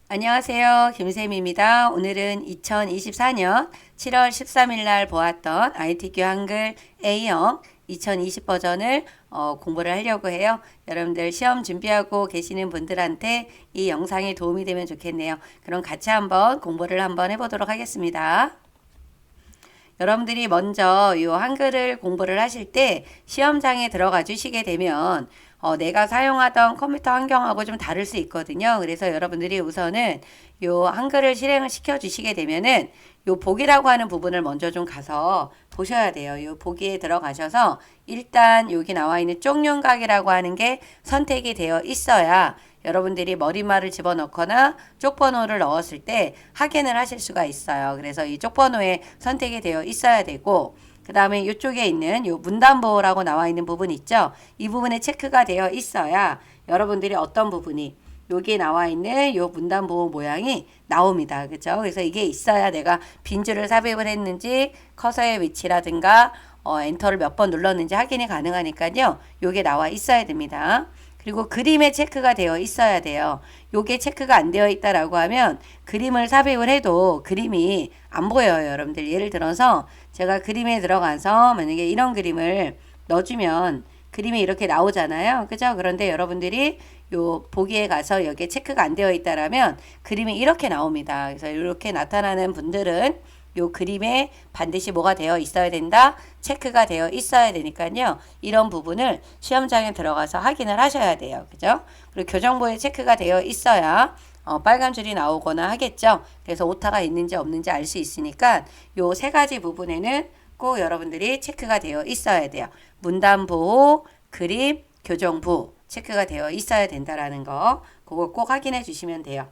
안녕하세요. 김쌤입니다. 오늘은 2024년 7월 13일 날 보았던 ITQ 한글 A형 2020 버전을 공부를 하려고 해요. 여러분들 시험 준비하고 계시는 분들한테 이 영상이 도움이 되면 좋겠네요. 그럼 같이 한번 공부를 한번 해보도록 하겠습니다. 여러분들이 먼저 이 한글을 공부를 하실 때 시험장에 들어가 주시게 되면 내가 사용하던 컴퓨터 환경하고 좀 다를 수 있거든요. 그래서 여러분들이 우선은 요 한글을 실행을 시켜 주시게 되면은 요 보기라고 하는 부분을 먼저 좀 가서 보셔야 돼요. 요 보기에 들어가셔서 일단 여기 나와 있는 쪽윤각이라고 하는 게 선택이 되어 있어야 여러분들이 머리말을 집어넣거나 쪽번호를 넣었을 때 확인을 하실 수가 있어요. 그래서 이 쪽번호에 선택이 되어 있어야 되고, 그 다음에 이쪽에 있는 요 문단보호라고 나와 있는 부분 있죠. 이 부분에 체크가 되어 있어야 여러분들이 어떤 부분이 여기에 나와 있는 요 문단보호 모양이 나옵니다. 그죠? 그래서 이게 있어야 내가 빈줄을 삽입을 했는지 커서의 위치라든가 엔터를 몇 번 눌렀는지 확인이 가능하니까요. 요게 나와 있어야 됩니다. 그리고 그림에 체크가 되어 있어야 돼요. 요게 체크가 안 되어 있다라고 하면 그림을 삽입을 해도 그림이 안 보여요. 여러분들 예를 들어서 제가 그림에 들어가서 만약에 이런 그림을 넣어주면 그림이 이렇게 나오잖아요. 그죠? 그런데 여러분들이 요 보기에 가서 여기에 체크가 안 되어 있다라면 그림이 이렇게 나옵니다. 그래서 이렇게 나타나는 분들은 요 그림에 반드시 뭐가 되어 있어야 된다? 체크가 되어 있어야 되니까요. 이런 부분을 시험장에 들어가서 확인을 하셔야 돼요. 그죠? 그리고 교정보에 체크가 되어 있어야 빨간 줄이 나오거나 하겠죠. 그래서 오타가 있는지 없는지 알 수 있으니까 요 세 가지 부분에는 꼭 여러분들이 체크가 되어 있어야 돼요. 문단보호, 그림, 교정부 체크가 되어 있어야 된다라는 거 그거 꼭 확인해 주시면 돼요.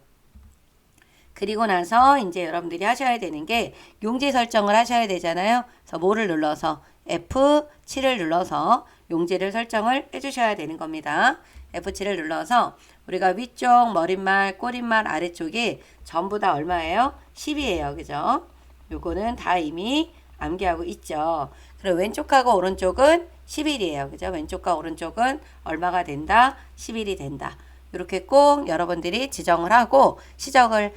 그리고 나서 이제 여러분들이 하셔야 되는 게 용지 설정을 하셔야 되잖아요. 그래서 뭐를 눌러서 F7을 눌러서 용지를 설정을 해주셔야 되는 겁니다. F7을 눌러서 우리가 위쪽 머릿말, 꼬릿말 아래쪽이 전부 다 얼마예요? 10이에요. 그죠? 요거는 다 이미 암기하고 있죠. 그리고 왼쪽하고 오른쪽은 11이에요. 그죠? 왼쪽과 오른쪽은 얼마가 된다? 11이 된다. 이렇게 꼭 여러분들이 지정을 하고 시작을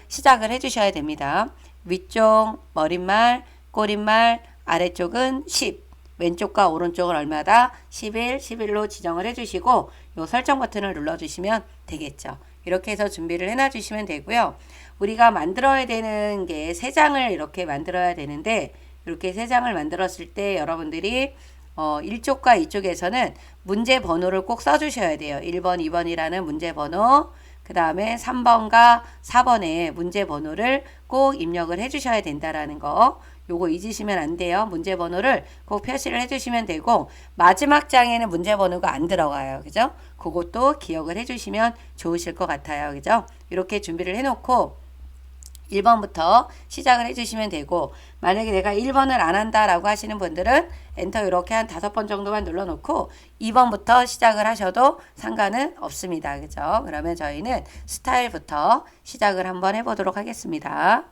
해주셔야 됩니다. 위쪽 머릿말, 꼬릿말, 아래쪽은 10, 왼쪽과 오른쪽은 얼마다? 11, 11로 지정을 해주시고 요 설정 버튼을 눌러주시면 되겠죠. 이렇게 해서 준비를 해놔주시면 되고요. 우리가 만들어야 되는 게 3장을 이렇게 만들어야 되는데 이렇게 3장을 만들었을 때 여러분들이 1쪽과 2쪽에서는 문제 번호를 꼭 써주셔야 돼요. 1번, 2번이라는 문제 번호, 그 다음에 3번과 4번의 문제 번호를 꼭 입력을 해주셔야 된다라는 거. 요거 잊으시면 안 돼요. 문제 번호를 꼭 표시를 해주시면 되고 마지막 장에는 문제 번호가 안 들어가요. 그죠? 그것도 기억을 해주시면 좋으실 것 같아요. 그죠? 이렇게 준비를 해놓고 1번부터 시작을 해주시면 되고 만약에 내가 1번을 안 한다라고 하시는 분들은 엔터 이렇게 한 5번 정도만 눌러놓고 2번부터 시작을 하셔도 상관은 없습니다. 그죠? 그러면 저희는 스타일부터 시작을 한번 해보도록 하겠습니다.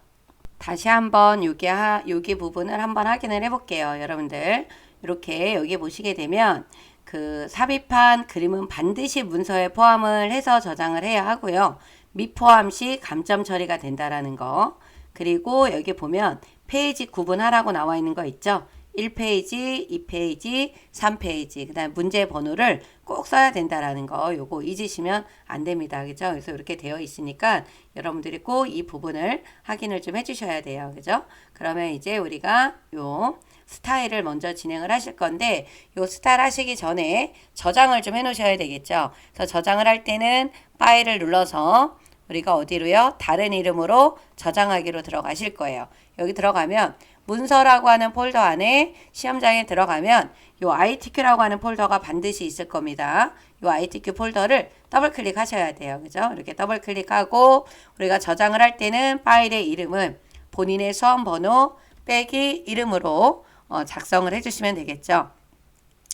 다시 한번 여기 부분을 한번 확인을 해볼게요. 여러분들 이렇게 여기 보시게 되면 그 삽입한 그림은 반드시 문서에 포함을 해서 저장을 해야 하고요. 미포함 시 감점 처리가 된다라는 거. 그리고 여기 보면 페이지 구분하라고 나와 있는 거 있죠. 1페이지, 2페이지, 3페이지. 그 다음 문제 번호를 꼭 써야 된다라는 거. 요거 잊으시면 안 됩니다. 그죠? 그래서 이렇게 되어 있으니까 여러분들이 꼭 이 부분을 확인을 좀 해주셔야 돼요. 그죠? 그러면 이제 우리가 요 스타일을 먼저 진행을 하실 건데 요 스타일 하시기 전에 저장을 좀 해 놓으셔야 되겠죠. 그래서 저장을 할 때는 파일을 눌러서 우리가 어디로요? 다른 이름으로 저장하기로 들어가실 거예요. 여기 들어가면 문서라고 하는 폴더 안에 시험장에 들어가면 요 ITQ라고 하는 폴더가 반드시 있을 겁니다. 요 ITQ 폴더를 더블 클릭하셔야 돼요. 그죠? 이렇게 더블 클릭하고 우리가 저장을 할 때는 파일의 이름은 본인의 수험 번호 빼기 이름으로 작성을 해주시면 되겠죠.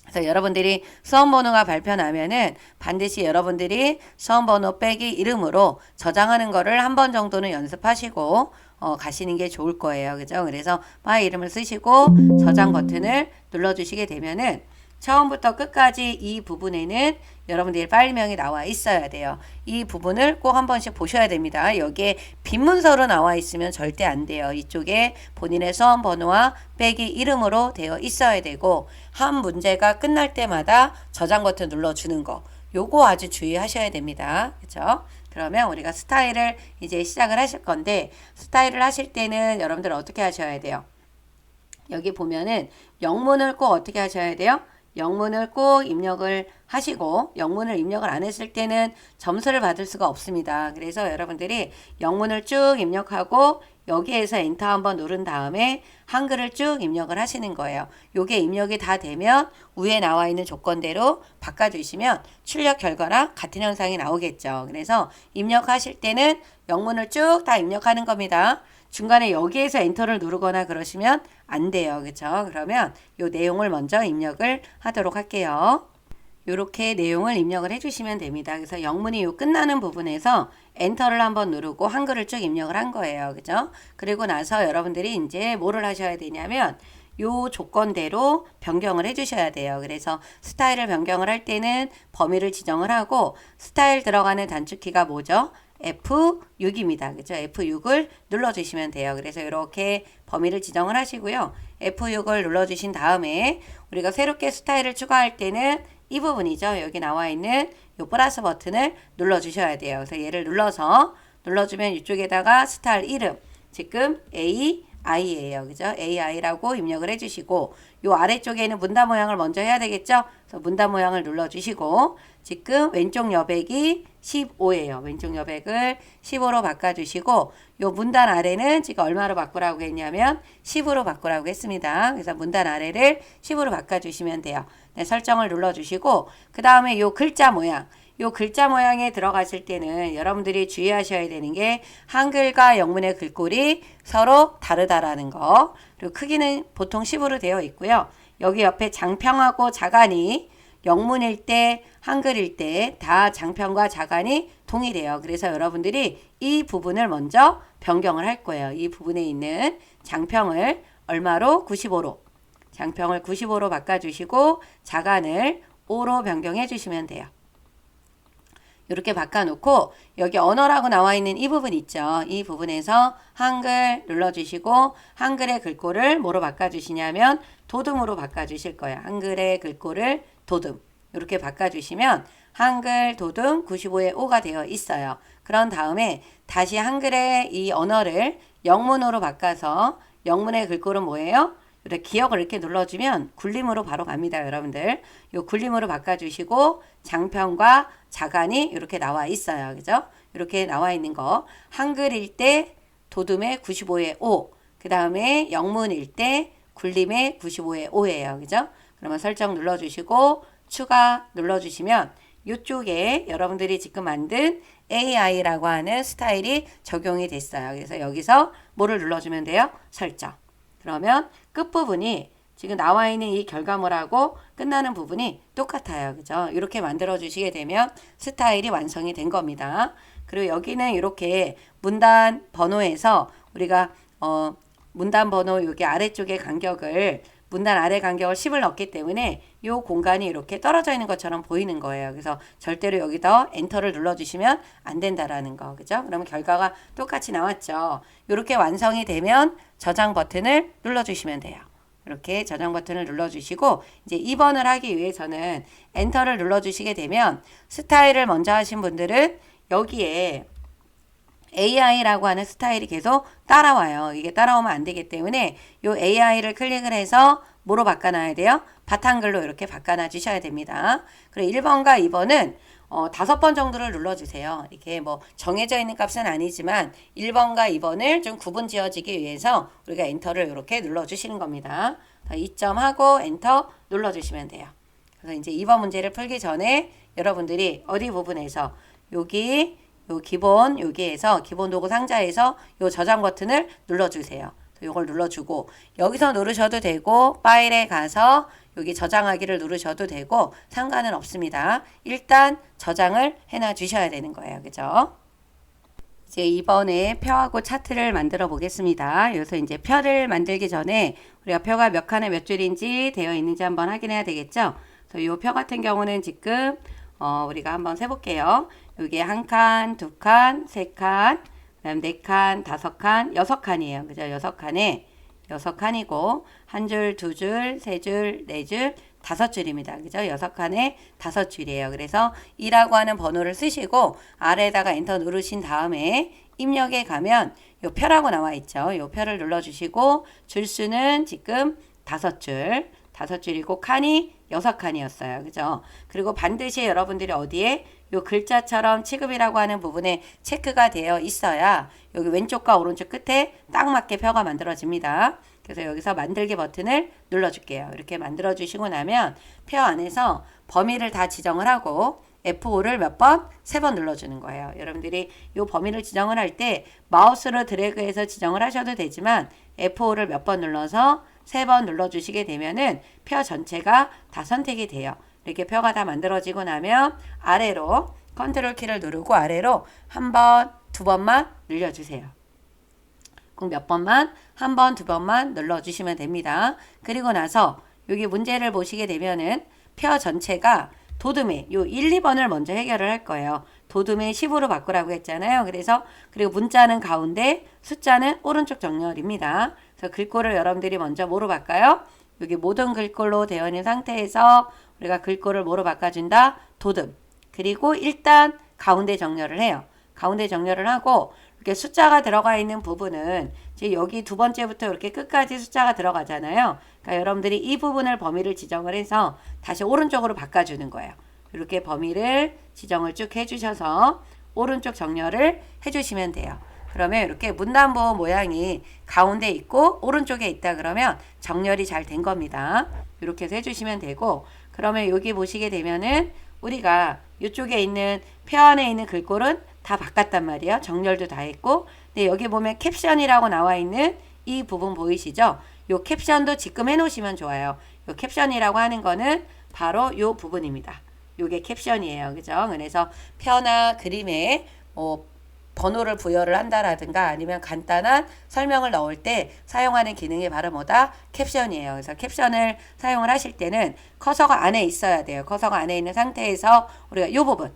그래서 여러분들이 수험번호가 발표나면은 반드시 여러분들이 수험번호 빼기 이름으로 저장하는 거를 한 번 정도는 연습하시고 가시는 게 좋을 거예요. 그죠? 그래서 파일 이름을 쓰시고 저장 버튼을 눌러주시게 되면은 처음부터 끝까지 이 부분에는 여러분들이 파일명이 나와 있어야 돼요. 이 부분을 꼭 한 번씩 보셔야 됩니다. 여기에 빈 문서로 나와 있으면 절대 안 돼요. 이쪽에 본인의 수험 번호와 빼기 이름으로 되어 있어야 되고, 한 문제가 끝날 때마다 저장 버튼 눌러주는 거, 요거 아주 주의하셔야 됩니다. 그렇죠? 그러면 우리가 스타일을 이제 시작을 하실 건데, 스타일을 하실 때는 여러분들 어떻게 하셔야 돼요? 여기 보면은 영문을 꼭 어떻게 하셔야 돼요? 영문을 꼭 입력을 하시고, 영문을 입력을 안 했을 때는 점수를 받을 수가 없습니다. 그래서 여러분들이 영문을 쭉 입력하고 여기에서 엔터 한번 누른 다음에 한글을 쭉 입력을 하시는 거예요. 요게 입력이 다 되면 위에 나와 있는 조건대로 바꿔주시면 출력 결과랑 같은 현상이 나오겠죠. 그래서 입력하실 때는 영문을 쭉 다 입력하는 겁니다. 중간에 여기에서 엔터를 누르거나 그러시면 안 돼요. 그렇죠? 그러면 요 내용을 먼저 입력을 하도록 할게요. 요렇게 내용을 입력을 해주시면 됩니다. 그래서 영문이 요 끝나는 부분에서 엔터를 한번 누르고 한글을 쭉 입력을 한 거예요. 그죠? 그리고 나서 여러분들이 이제 뭐를 하셔야 되냐면 요 조건대로 변경을 해주셔야 돼요. 그래서 스타일을 변경을 할 때는 범위를 지정을 하고, 스타일 들어가는 단축키가 뭐죠? F6입니다. 그죠? F6을 눌러주시면 돼요. 그래서 이렇게 범위를 지정을 하시고요. F6을 눌러주신 다음에 우리가 새롭게 스타일을 추가할 때는 이 부분이죠. 여기 나와 있는 이 플러스 버튼을 눌러주셔야 돼요. 그래서 얘를 눌러주면 이쪽에다가 스타일 이름, 지금 AI예요. 그죠? AI라고 입력을 해주시고, 요 아래쪽에는 문단 모양을 먼저 해야 되겠죠? 그래서 문단 모양을 눌러주시고, 지금 왼쪽 여백이 15예요. 왼쪽 여백을 15로 바꿔주시고, 요 문단 아래는 지금 얼마로 바꾸라고 했냐면 10으로 바꾸라고 했습니다. 그래서 문단 아래를 10으로 바꿔주시면 돼요. 네, 설정을 눌러주시고, 그 다음에 요 글자 모양, 요 글자 모양에 들어가실 때는 여러분들이 주의하셔야 되는 게 한글과 영문의 글꼴이 서로 다르다라는 거, 그리고 크기는 보통 10으로 되어 있고요. 여기 옆에 장평하고 자간이 영문일 때, 한글일 때 다 장평과 자간이 동일해요. 그래서 여러분들이 이 부분을 먼저 변경을 할 거예요. 이 부분에 있는 장평을 얼마로? 95로. 장평을 95로 바꿔주시고 자간을 5로 변경해 주시면 돼요. 이렇게 바꿔놓고 여기 언어라고 나와 있는 이 부분 있죠. 이 부분에서 한글 눌러주시고, 한글의 글꼴을 뭐로 바꿔주시냐면 도듬으로 바꿔주실 거예요. 한글의 글꼴을 도듬. 이렇게 바꿔주시면 한글 도듬 95에 5가 되어 있어요. 그런 다음에 다시 한글의 이 언어를 영문으로 바꿔서, 영문의 글꼴은 뭐예요? 이렇게 기억을 이렇게 눌러주면 굴림으로 바로 갑니다. 여러분들. 요 굴림으로 바꿔주시고 장평과 자간이 이렇게 나와 있어요. 그죠? 이렇게 나와 있는 거. 한글일 때 도둠의 95에 5. 그 다음에 영문일 때 굴림의 95에 5예요. 그죠? 그러면 설정 눌러주시고 추가 눌러주시면 이쪽에 여러분들이 지금 만든 AI라고 하는 스타일이 적용이 됐어요. 그래서 여기서 뭐를 눌러주면 돼요? 설정. 그러면 끝부분이 지금 나와 있는 이 결과물하고 끝나는 부분이 똑같아요. 그죠? 이렇게 만들어 주시게 되면 스타일이 완성이 된 겁니다. 그리고 여기는 이렇게 문단 번호에서 우리가 문단 번호 여기 아래쪽에 간격을, 문단 아래 간격을 10을 넣기 때문에 이 공간이 이렇게 떨어져 있는 것처럼 보이는 거예요. 그래서 절대로 여기다 엔터를 눌러주시면 안 된다라는 거. 그죠? 그러면 결과가 똑같이 나왔죠. 이렇게 완성이 되면 저장 버튼을 눌러주시면 돼요. 이렇게 저장 버튼을 눌러주시고, 이제 2번을 하기 위해서는 엔터를 눌러주시게 되면 스타일을 먼저 하신 분들은 여기에 AI라고 하는 스타일이 계속 따라와요. 이게 따라오면 안 되기 때문에 이 AI를 클릭을 해서 뭐로 바꿔놔야 돼요? 바탕글로 이렇게 바꿔놔 주셔야 됩니다. 그리고 1번과 2번은 5번 정도를 눌러주세요. 이게 뭐 정해져 있는 값은 아니지만 1번과 2번을 좀 구분 지어지기 위해서 우리가 엔터를 이렇게 눌러주시는 겁니다. 2점 하고 엔터 눌러주시면 돼요. 그래서 이제 2번 문제를 풀기 전에 여러분들이 어디 부분에서 여기 요 기본, 여기에서 기본 도구 상자에서 요 저장 버튼을 눌러주세요. 요걸 눌러주고 여기서 누르셔도 되고 파일에 가서 여기 저장하기를 누르셔도 되고 상관은 없습니다. 일단 저장을 해놔 주셔야 되는 거예요. 그죠? 이제 이번에 표하고 차트를 만들어 보겠습니다. 여기서 이제 표를 만들기 전에 우리가 표가 몇 칸에 몇 줄인지 되어 있는지 한번 확인해야 되겠죠? 이 표 같은 경우는 지금 우리가 한번 세볼게요. 여기 한 칸, 두 칸, 세 칸, 그다음 네 칸, 다섯 칸, 여섯 칸이에요. 그죠? 여섯 칸에 여섯 칸이고 한 줄, 두 줄, 세 줄, 네 줄, 다섯 줄입니다. 그죠? 여섯 칸에 다섯 줄이에요. 그래서 2라고 하는 번호를 쓰시고 아래에다가 엔터 누르신 다음에 입력에 가면 요 표라고 나와 있죠. 요 표를 눌러주시고 줄수는 지금 다섯 줄이고 칸이 여섯 칸이었어요. 그죠? 그리고 반드시 여러분들이 어디에 요 글자처럼 취급이라고 하는 부분에 체크가 되어 있어야 여기 왼쪽과 오른쪽 끝에 딱 맞게 표가 만들어집니다. 그래서 여기서 만들기 버튼을 눌러줄게요. 이렇게 만들어주시고 나면 표 안에서 범위를 다 지정을 하고 F5를 몇 번? 3번 눌러주는 거예요. 여러분들이 이 범위를 지정을 할 때 마우스로 드래그해서 지정을 하셔도 되지만 F5를 몇 번 눌러서 3번 눌러주시게 되면은 표 전체가 다 선택이 돼요. 이렇게 표가 다 만들어지고 나면 아래로 컨트롤 키를 누르고 아래로 한 번, 두 번만 늘려주세요. 꼭 몇 번만? 한 번, 두 번만 눌러주시면 됩니다. 그리고 나서 여기 문제를 보시게 되면은 표 전체가 도둠에 요 1, 2번을 먼저 해결을 할 거예요. 도둠에 10으로 바꾸라고 했잖아요. 그리고 문자는 가운데, 숫자는 오른쪽 정렬입니다. 그래서 글꼴을 여러분들이 먼저 뭐로 바꿔요? 여기 모든 글꼴로 되어 있는 상태에서 우리가 글꼴을 뭐로 바꿔준다? 도둠. 그리고 일단 가운데 정렬을 해요. 가운데 정렬을 하고 이렇게 숫자가 들어가 있는 부분은 이제 여기 두 번째부터 이렇게 끝까지 숫자가 들어가잖아요. 그러니까 여러분들이 이 부분을 범위를 지정을 해서 다시 오른쪽으로 바꿔주는 거예요. 이렇게 범위를 지정을 쭉 해주셔서 오른쪽 정렬을 해주시면 돼요. 그러면 이렇게 문단보 모양이 가운데 있고 오른쪽에 있다 그러면 정렬이 잘 된 겁니다. 이렇게 해서 해주시면 되고 그러면 여기 보시게 되면은 우리가 이쪽에 있는 표 안에 있는 글꼴은 다 바꿨단 말이에요. 정렬도 다 했고 근데 여기 보면 캡션이라고 나와 있는 이 부분 보이시죠? 요 캡션도 지금 해놓으시면 좋아요. 요 캡션이라고 하는 거는 바로 요 부분입니다. 요게 캡션이에요. 그죠? 그래서 표나 그림에 번호를 부여를 한다라든가 아니면 간단한 설명을 넣을 때 사용하는 기능이 바로 뭐다? 캡션이에요. 그래서 캡션을 사용을 하실 때는 커서가 안에 있어야 돼요. 커서가 안에 있는 상태에서 우리가 이 부분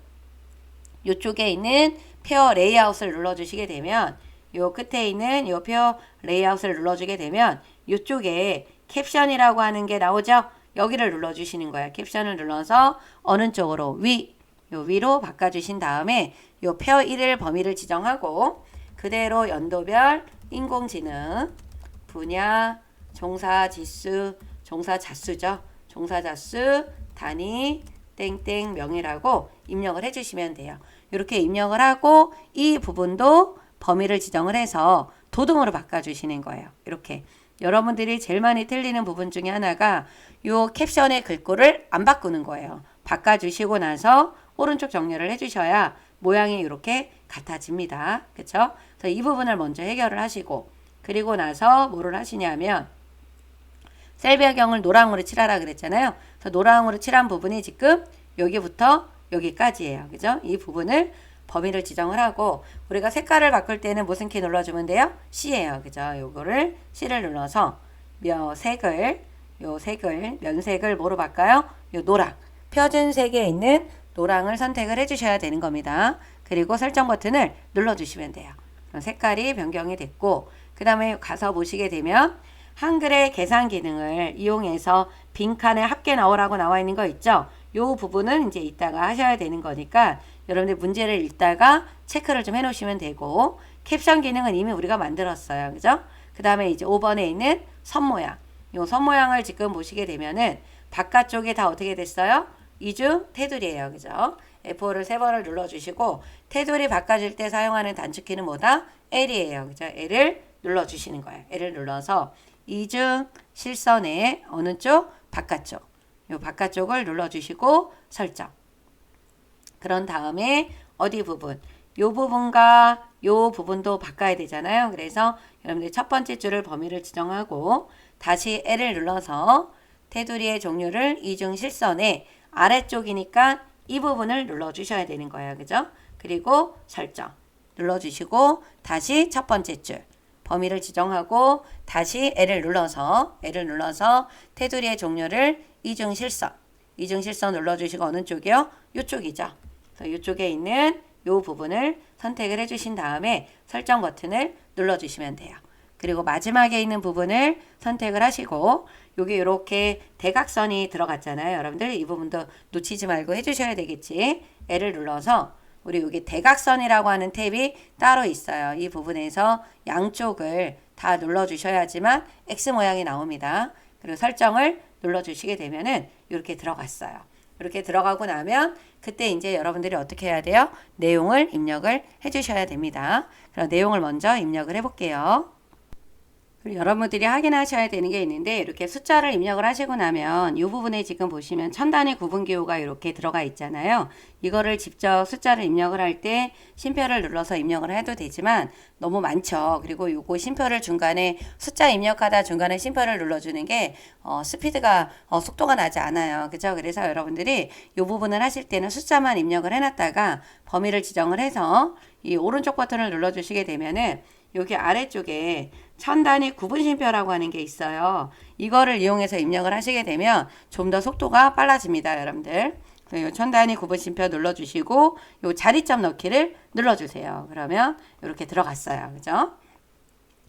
이쪽에 있는 표 레이아웃을 눌러주시게 되면 요 끝에 있는 요 표 레이아웃을 눌러주게 되면 이쪽에 캡션이라고 하는 게 나오죠? 여기를 눌러주시는 거예요. 캡션을 눌러서 어느 쪽으로 요 위로 바꿔주신 다음에 요 표 1을 범위를 지정하고 그대로 연도별 인공지능 분야 종사지수 종사자수죠. 종사자수 단위 땡땡 명이라고 입력을 해주시면 돼요. 이렇게 입력을 하고 이 부분도 범위를 지정을 해서 도둠으로 바꿔주시는 거예요. 이렇게 여러분들이 제일 많이 틀리는 부분 중에 하나가 요 캡션의 글꼴을 안 바꾸는 거예요. 바꿔주시고 나서 오른쪽 정렬을 해주셔야 모양이 이렇게 같아집니다. 그쵸? 그래서 이 부분을 먼저 해결을 하시고 그리고 나서 뭐를 하시냐면 셀 배경을 노랑으로 칠하라 그랬잖아요. 그래서 노랑으로 칠한 부분이 지금 여기부터 여기까지예요. 그죠? 이 부분을 범위를 지정을 하고 우리가 색깔을 바꿀 때는 무슨 키 눌러주면 돼요? C예요. 그죠? 요거를 C를 눌러서 면색을 뭐로 바꿔요? 요 노랑. 표준 색에 있는 노랑을 선택을 해주셔야 되는 겁니다. 그리고 설정 버튼을 눌러주시면 돼요. 그럼 색깔이 변경이 됐고 그 다음에 가서 보시게 되면 한글의 계산 기능을 이용해서 빈칸에 합계 넣으라고 나와 있는 거 있죠? 요 부분은 이제 이따가 하셔야 되는 거니까 여러분들 문제를 읽다가 체크를 좀 해놓으시면 되고 캡션 기능은 이미 우리가 만들었어요. 그죠? 그 다음에 이제 5번에 있는 선 모양. 요 선 모양을 지금 보시게 되면은 바깥쪽에 다 어떻게 됐어요? 이중 테두리예요. 그죠? F5를 3번을 눌러주시고 테두리 바꿔줄 때 사용하는 단축키는 뭐다? L이에요. 그죠? L을 눌러주시는 거예요. L을 눌러서 이중 실선의 어느 쪽? 바깥쪽. 요 바깥쪽을 눌러주시고 설정. 그런 다음에 어디 부분? 요 부분과 요 부분도 바꿔야 되잖아요. 그래서 여러분들 첫 번째 줄을 범위를 지정하고 다시 L을 눌러서 테두리의 종류를 이중 실선에 아래쪽이니까 이 부분을 눌러주셔야 되는 거예요. 그죠? 그리고 설정 눌러주시고 다시 첫 번째 줄 범위를 지정하고 다시 L을 눌러서 테두리의 종류를 이중 실선 이중실선 눌러주시고 어느 쪽이요? 이쪽이죠. 그래서 이쪽에 있는 이 부분을 선택을 해주신 다음에 설정 버튼을 눌러주시면 돼요. 그리고 마지막에 있는 부분을 선택을 하시고 여기 이렇게 대각선이 들어갔잖아요. 여러분들 이 부분도 놓치지 말고 해주셔야 되겠지. L을 눌러서 우리 여기 대각선이라고 하는 탭이 따로 있어요. 이 부분에서 양쪽을 다 눌러주셔야지만 X 모양이 나옵니다. 그리고 설정을 눌러주시게 되면은 이렇게 들어갔어요. 이렇게 들어가고 나면 그때 이제 여러분들이 어떻게 해야 돼요? 내용을 입력을 해주셔야 됩니다. 그럼 내용을 먼저 입력을 해볼게요. 그리고 여러분들이 확인하셔야 되는 게 있는데 이렇게 숫자를 입력을 하시고 나면 이 부분에 지금 보시면 천 단위 구분 기호가 이렇게 들어가 있잖아요. 이거를 직접 숫자를 입력을 할 때 쉼표를 눌러서 입력을 해도 되지만 너무 많죠. 그리고 요거 쉼표를 중간에 숫자 입력하다 중간에 쉼표를 눌러주는 게 스피드가 속도가 나지 않아요. 그죠? 그래서 여러분들이 이 부분을 하실 때는 숫자만 입력을 해놨다가 범위를 지정을 해서 이 오른쪽 버튼을 눌러주시게 되면은 여기 아래쪽에 천 단위 구분 쉼표라고 하는 게 있어요. 이거를 이용해서 입력을 하시게 되면 좀 더 속도가 빨라집니다, 여러분들. 천 단위 구분 쉼표 눌러주시고 요 자리점 넣기를 눌러주세요. 그러면 이렇게 들어갔어요, 그죠?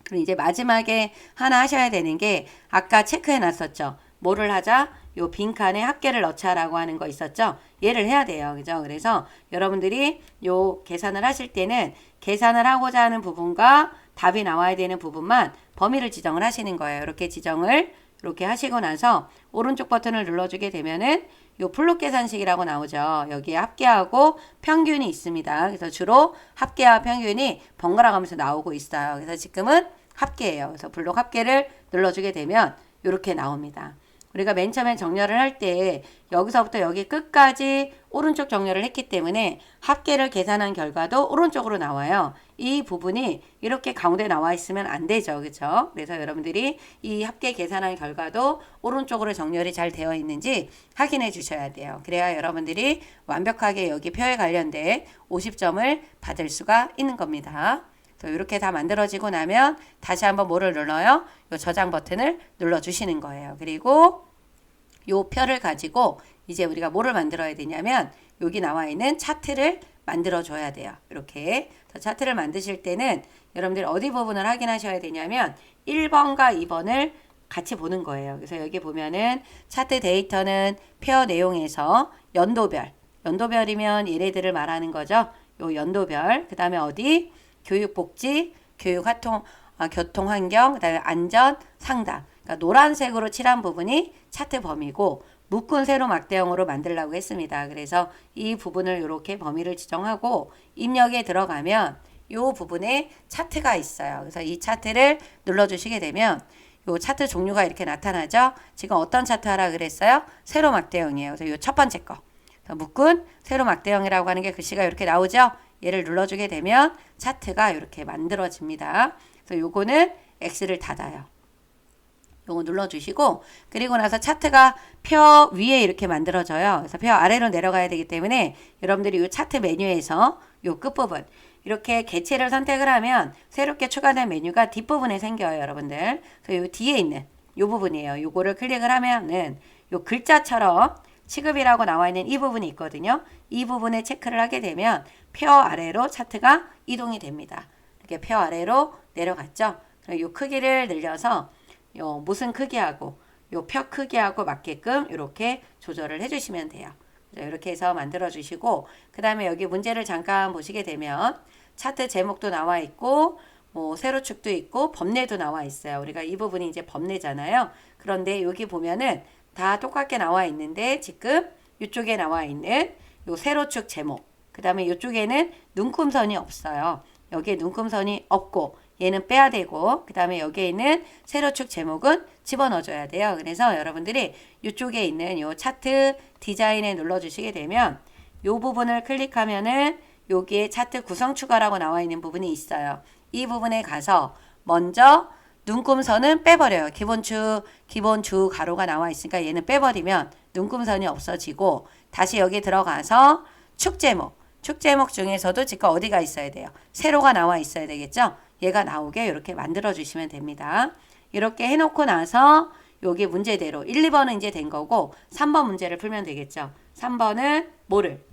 그리고 이제 마지막에 하나 하셔야 되는 게 아까 체크해 놨었죠. 뭐를 하자? 요 빈칸에 합계를 넣자라고 하는 거 있었죠. 얘를 해야 돼요. 그죠? 그래서 여러분들이 요 계산을 하실 때는 계산을 하고자 하는 부분과 답이 나와야 되는 부분만 범위를 지정을 하시는 거예요. 이렇게 지정을 이렇게 하시고 나서 오른쪽 버튼을 눌러주게 되면은 요 블록 계산식이라고 나오죠. 여기에 합계하고 평균이 있습니다. 그래서 주로 합계와 평균이 번갈아 가면서 나오고 있어요. 그래서 지금은 합계예요. 그래서 블록 합계를 눌러주게 되면 이렇게 나옵니다. 우리가 맨 처음에 정렬을 할 때 여기서부터 여기 끝까지 오른쪽 정렬을 했기 때문에 합계를 계산한 결과도 오른쪽으로 나와요. 이 부분이 이렇게 가운데 나와 있으면 안 되죠. 그렇죠? 그래서 여러분들이 이 합계 계산한 결과도 오른쪽으로 정렬이 잘 되어 있는지 확인해 주셔야 돼요. 그래야 여러분들이 완벽하게 여기 표에 관련된 50점을 받을 수가 있는 겁니다. 이렇게 다 만들어지고 나면 다시 한번 뭐를 눌러요? 요 저장 버튼을 눌러주시는 거예요. 그리고 요 표를 가지고 이제 우리가 뭐를 만들어야 되냐면 여기 나와 있는 차트를 만들어 줘야 돼요. 이렇게 차트를 만드실 때는 여러분들 어디 부분을 확인하셔야 되냐면 1번과 2번을 같이 보는 거예요. 그래서 여기 보면은 차트 데이터는 표 내용에서 연도별이면 얘네들을 말하는 거죠. 요 연도별, 그 다음에 어디? 교육복지, 교통환경, 그 다음에 안전, 상담. 그러니까 노란색으로 칠한 부분이 차트 범위고 묶은 세로 막대형으로 만들려고 했습니다. 그래서 이 부분을 이렇게 범위를 지정하고 입력에 들어가면 이 부분에 차트가 있어요. 그래서 이 차트를 눌러주시게 되면 이 차트 종류가 이렇게 나타나죠. 지금 어떤 차트 하라 그랬어요? 세로 막대형이에요. 그래서 이 첫 번째 거. 묶은 세로 막대형이라고 하는 게 글씨가 이렇게 나오죠. 얘를 눌러주게 되면 차트가 이렇게 만들어집니다. 그래서 요거는 X를 닫아요. 요거 눌러주시고 그리고 나서 차트가 표 위에 이렇게 만들어져요. 그래서 표 아래로 내려가야 되기 때문에 여러분들이 이 차트 메뉴에서 요 끝부분 이렇게 개체를 선택을 하면 새롭게 추가된 메뉴가 뒷부분에 생겨요, 여러분들. 그래서 요 뒤에 있는 요 부분이에요. 요거를 클릭을 하면은 요 글자처럼 취급이라고 나와 있는 이 부분이 있거든요. 이 부분에 체크를 하게 되면 표 아래로 차트가 이동이 됩니다. 이렇게 표 아래로 내려갔죠. 그럼 요 크기를 늘려서 요 무슨 크기하고 요 표 크기하고 맞게끔 이렇게 조절을 해주시면 돼요. 이렇게 해서 만들어 주시고 그 다음에 여기 문제를 잠깐 보시게 되면 차트 제목도 나와 있고 뭐 세로축도 있고 범례도 나와 있어요. 우리가 이 부분이 이제 범례잖아요. 그런데 여기 보면은 다 똑같게 나와 있는데 지금 이쪽에 나와 있는 요 세로축 제목 그 다음에 이쪽에는 눈금선이 없어요. 여기에 눈금선이 없고 얘는 빼야 되고 그 다음에 여기에 있는 세로축 제목은 집어넣어줘야 돼요. 그래서 여러분들이 이쪽에 있는 요 차트 디자인에 눌러주시게 되면 요 부분을 클릭하면은 여기에 차트 구성 추가라고 나와 있는 부분이 있어요. 이 부분에 가서 먼저 눈금선은 빼버려요. 기본 주 가로가 나와 있으니까 얘는 빼버리면 눈금선이 없어지고 다시 여기 들어가서 축 제목 중에서도 지금 어디가 있어야 돼요? 세로가 나와 있어야 되겠죠? 얘가 나오게 이렇게 만들어 주시면 됩니다. 이렇게 해놓고 나서 여기 문제대로 1, 2번은 이제 된 거고 3번 문제를 풀면 되겠죠. 3번은 뭐를?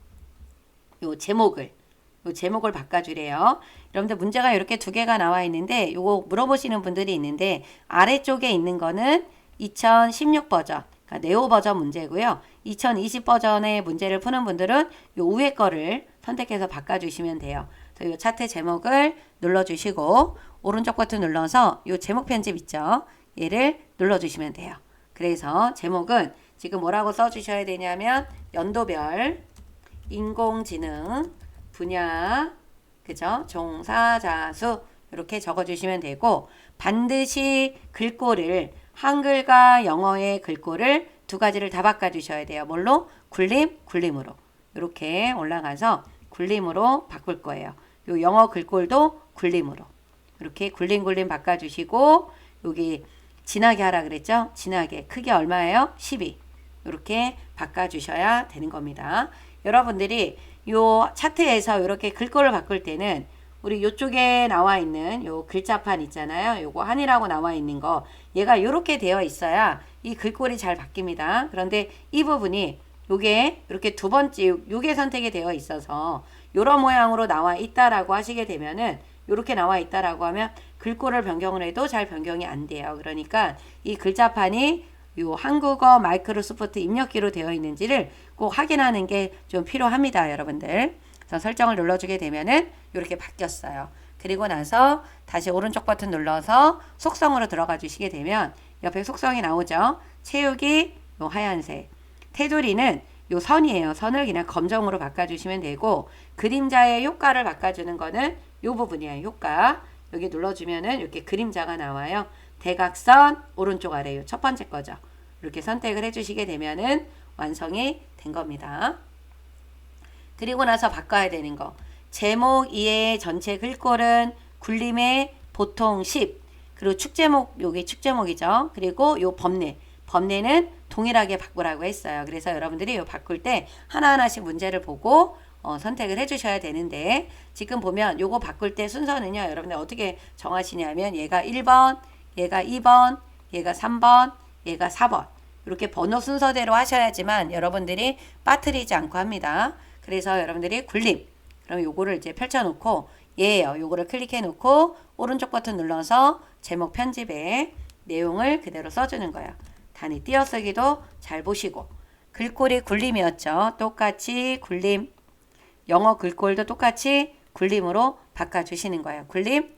요 제목을 바꿔주래요. 여러분들 문제가 이렇게 두 개가 나와 있는데 요거 물어보시는 분들이 있는데 아래쪽에 있는 거는 2016 버전, 그러니까 네오 버전 문제고요. 2020 버전의 문제를 푸는 분들은 요 위에 거를 선택해서 바꿔주시면 돼요. 요 차트 제목을 눌러주시고 오른쪽 버튼 눌러서 요 제목 편집 있죠? 얘를 눌러주시면 돼요. 그래서 제목은 지금 뭐라고 써주셔야 되냐면 연도별 인공지능 분야 그죠? 종사자수 이렇게 적어주시면 되고 반드시 글꼴을 한글과 영어의 글꼴을 두 가지를 다 바꿔주셔야 돼요. 뭘로? 굴림으로 이렇게 올라가서 굴림으로 바꿀 거예요. 요 영어 글꼴도 굴림으로 이렇게 굴림 바꿔주시고 여기 진하게 하라 그랬죠? 진하게 크기 얼마예요? 12 이렇게 바꿔주셔야 되는 겁니다. 여러분들이 요 차트에서 이렇게 글꼴을 바꿀 때는 우리 요쪽에 나와 있는 요 글자판 있잖아요. 요거 한이라고 나와 있는 거 얘가 이렇게 되어 있어야 이 글꼴이 잘 바뀝니다. 그런데 이 부분이 요게 이렇게 두 번째 요게 선택이 되어 있어서 요런 모양으로 나와 있다라고 하시게 되면은 요렇게 나와 있다라고 하면 글꼴을 변경을 해도 잘 변경이 안 돼요. 그러니까 이 글자판이 요 한국어 마이크로소프트 입력기로 되어 있는지를 꼭 확인하는 게 좀 필요합니다, 여러분들. 그래서 설정을 눌러주게 되면은 이렇게 바뀌었어요. 그리고 나서 다시 오른쪽 버튼 눌러서 속성으로 들어가 주시게 되면 옆에 속성이 나오죠. 채우기 요 하얀색, 테두리는 요 선이에요. 선을 그냥 검정으로 바꿔주시면 되고 그림자의 효과를 바꿔주는 거는 요 부분이에요. 효과 여기 눌러주면은 이렇게 그림자가 나와요. 대각선 오른쪽 아래요. 첫 번째 거죠. 이렇게 선택을 해주시게 되면은 완성이 된 겁니다. 그리고 나서 바꿔야 되는 거. 제목 2의 전체 글꼴은 굴림의 보통 10. 그리고 축제목, 요게 축제목이죠. 그리고 요 법례는 동일하게 바꾸라고 했어요. 그래서 여러분들이 요 바꿀 때 하나하나씩 문제를 보고 선택을 해주셔야 되는데 지금 보면 요거 바꿀 때 순서는요. 여러분들 어떻게 정하시냐면 얘가 1번, 얘가 2번, 얘가 3번, 얘가 4번 이렇게 번호 순서대로 하셔야지만 여러분들이 빠뜨리지 않고 합니다. 그래서 여러분들이 굴림 그럼 요거를 이제 펼쳐놓고 얘예요. 요거를 클릭해 놓고 오른쪽 버튼 눌러서 제목 편집에 내용을 그대로 써주는 거예요. 단위 띄어쓰기도 잘 보시고 글꼴이 굴림이었죠. 똑같이 굴림 영어 글꼴도 똑같이 굴림으로 바꿔주시는 거예요. 굴림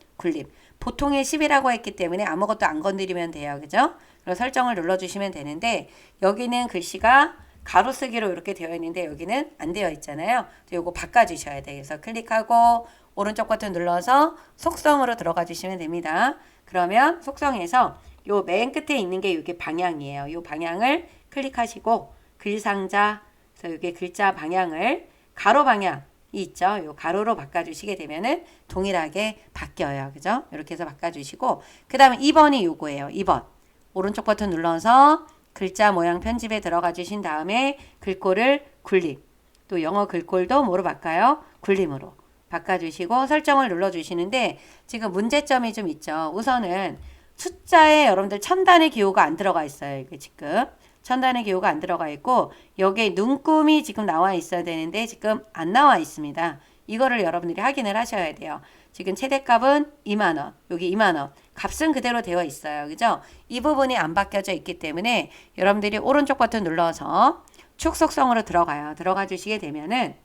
보통의 10이라고 했기 때문에 아무것도 안 건드리면 돼요. 그죠? 그래서 설정을 눌러주시면 되는데 여기는 글씨가 가로쓰기로 이렇게 되어 있는데 여기는 안 되어 있잖아요. 요거 바꿔주셔야 돼요. 그래서 클릭하고 오른쪽 버튼 눌러서 속성으로 들어가 주시면 됩니다. 그러면 속성에서 요 맨 끝에 있는 게 이게 방향이에요. 요 방향을 클릭하시고 글상자 그래서 이게 글자 방향을 가로 방향 있죠. 요 가로로 바꿔주시게 되면은 동일하게 바뀌어요. 그죠? 이렇게 해서 바꿔주시고 그 다음에 2번이 요거예요. 2번 오른쪽 버튼 눌러서 글자 모양 편집에 들어가 주신 다음에 글꼴을 굴림 또 영어 글꼴도 뭐로 바꿔요? 굴림으로 바꿔주시고 설정을 눌러주시는데 지금 문제점이 좀 있죠. 우선은 숫자에 여러분들 첨단의 기호가 안 들어가 있어요. 이게 지금 첨단의 기호가 안 들어가 있고 여기에 눈금이 지금 나와 있어야 되는데 지금 안 나와 있습니다. 이거를 여러분들이 확인을 하셔야 돼요. 지금 최대값은 2만원 여기 2만원 값은 그대로 되어 있어요. 그죠? 이 부분이 안 바뀌어져 있기 때문에 여러분들이 오른쪽 버튼 눌러서 축 속성으로 들어가 주시게 되면은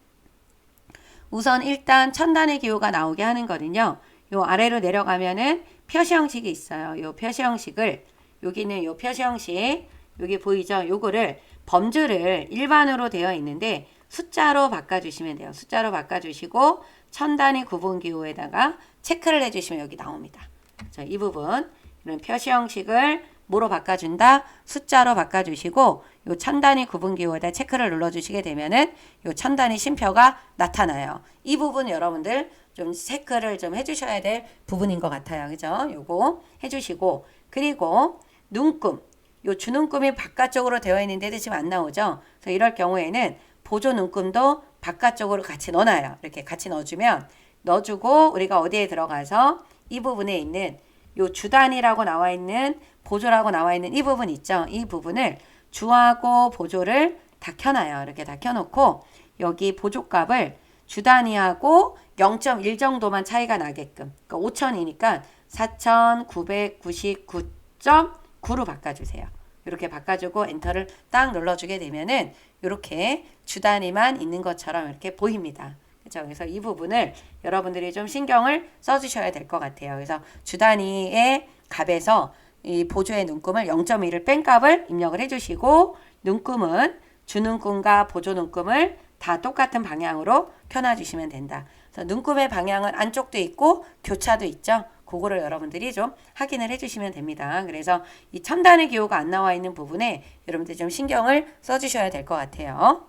우선 일단 첨단의 기호가 나오게 하는 거는요. 요 아래로 내려가면은 표시 형식이 있어요. 요 표시 형식을 여기는 요 표시 형식 여기 보이죠? 요거를 범주를 일반으로 되어 있는데 숫자로 바꿔주시면 돼요. 숫자로 바꿔주시고 첨단위 구분 기호에다가 체크를 해주시면 여기 나옵니다. 자, 이 부분 이런 표시 형식을 뭐로 바꿔준다? 숫자로 바꿔주시고 요 첨단위 구분 기호에다 체크를 눌러주시게 되면은 요 첨단위 쉼표가 나타나요. 이 부분 여러분들 좀 체크를 좀 해주셔야 될 부분인 것 같아요. 그죠? 요거 해주시고 그리고 눈금 요 주눈금이 바깥쪽으로 되어 있는데도 지금 안 나오죠. 그래서 이럴 경우에는 보조 눈금도 바깥쪽으로 같이 넣어놔요. 이렇게 같이 넣어주면 넣어주고 우리가 어디에 들어가서 이 부분에 있는 요 주단위라고 나와 있는 보조라고 나와 있는 이 부분 있죠. 이 부분을 주하고 보조를 다 켜놔요. 이렇게 다 켜놓고 여기 보조값을 주단위하고 0.1 정도만 차이가 나게끔, 그러니까 5,000이니까 4,999.9로 바꿔주세요. 이렇게 바꿔주고 엔터를 딱 눌러주게 되면은 이렇게 주단위만 있는 것처럼 이렇게 보입니다. 그렇죠? 그래서 이 부분을 여러분들이 좀 신경을 써주셔야 될 것 같아요. 그래서 주단위의 값에서 이 보조의 눈금을 0.1을 뺀 값을 입력을 해주시고 눈금은 주눈금과 보조 눈금을 다 똑같은 방향으로 켜놔주시면 된다. 그래서 눈금의 방향은 안쪽도 있고 교차도 있죠. 그거를 여러분들이 좀 확인을 해주시면 됩니다. 그래서 이 첨단의 기호가 안 나와 있는 부분에 여러분들이 좀 신경을 써주셔야 될 것 같아요.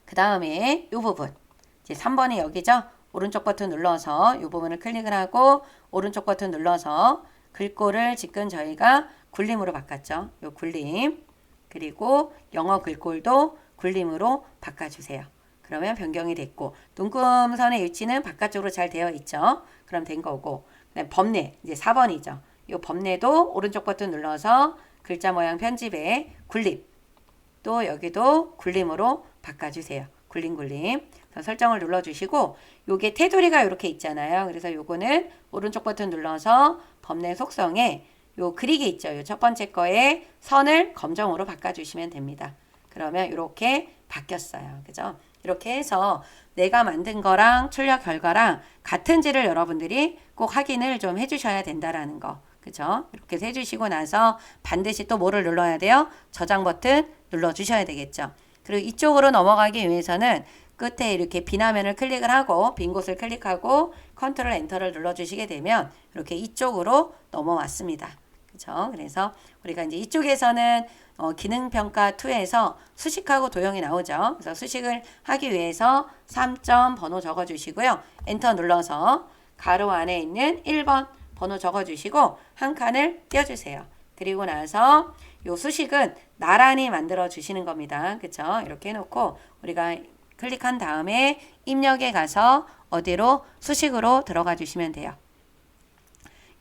그 다음에 이 부분 이제 3번이 여기죠. 오른쪽 버튼 눌러서 이 부분을 클릭을 하고 오른쪽 버튼 눌러서 글꼴을 지금 저희가 굴림으로 바꿨죠. 이 굴림 그리고 영어 글꼴도 굴림으로 바꿔주세요. 그러면 변경이 됐고 눈금선의 위치는 바깥쪽으로 잘 되어 있죠. 그럼 된 거고 그다음 범례 이제 4번이죠. 이 범례도 오른쪽 버튼 눌러서 글자 모양 편집에 굴림 또 여기도 굴림으로 바꿔주세요. 굴림 설정을 눌러주시고 요게 테두리가 이렇게 있잖아요. 그래서 요거는 오른쪽 버튼 눌러서 범례 속성에 요 그리기 있죠. 요 첫 번째 거에 선을 검정으로 바꿔주시면 됩니다. 그러면 이렇게 바뀌었어요. 그죠? 이렇게 해서 내가 만든 거랑 출력 결과랑 같은지를 여러분들이 꼭 확인을 좀 해주셔야 된다라는 거. 그죠? 이렇게 해주시고 나서 반드시 또 뭐를 눌러야 돼요? 저장 버튼 눌러주셔야 되겠죠. 그리고 이쪽으로 넘어가기 위해서는 끝에 이렇게 비화면을 클릭을 하고 빈 곳을 클릭하고 컨트롤 엔터를 눌러주시게 되면 이렇게 이쪽으로 넘어왔습니다. 그죠? 그래서 우리가 이제 이쪽에서는 기능평가 2에서 수식하고 도형이 나오죠. 그래서 수식을 하기 위해서 3점 번호 적어주시고요. 엔터 눌러서 가로 안에 있는 1번 번호 적어주시고 한 칸을 띄워주세요. 그리고 나서 요 수식은 나란히 만들어 주시는 겁니다. 그쵸? 이렇게 해놓고 우리가 클릭한 다음에 입력에 가서 어디로 수식으로 들어가 주시면 돼요.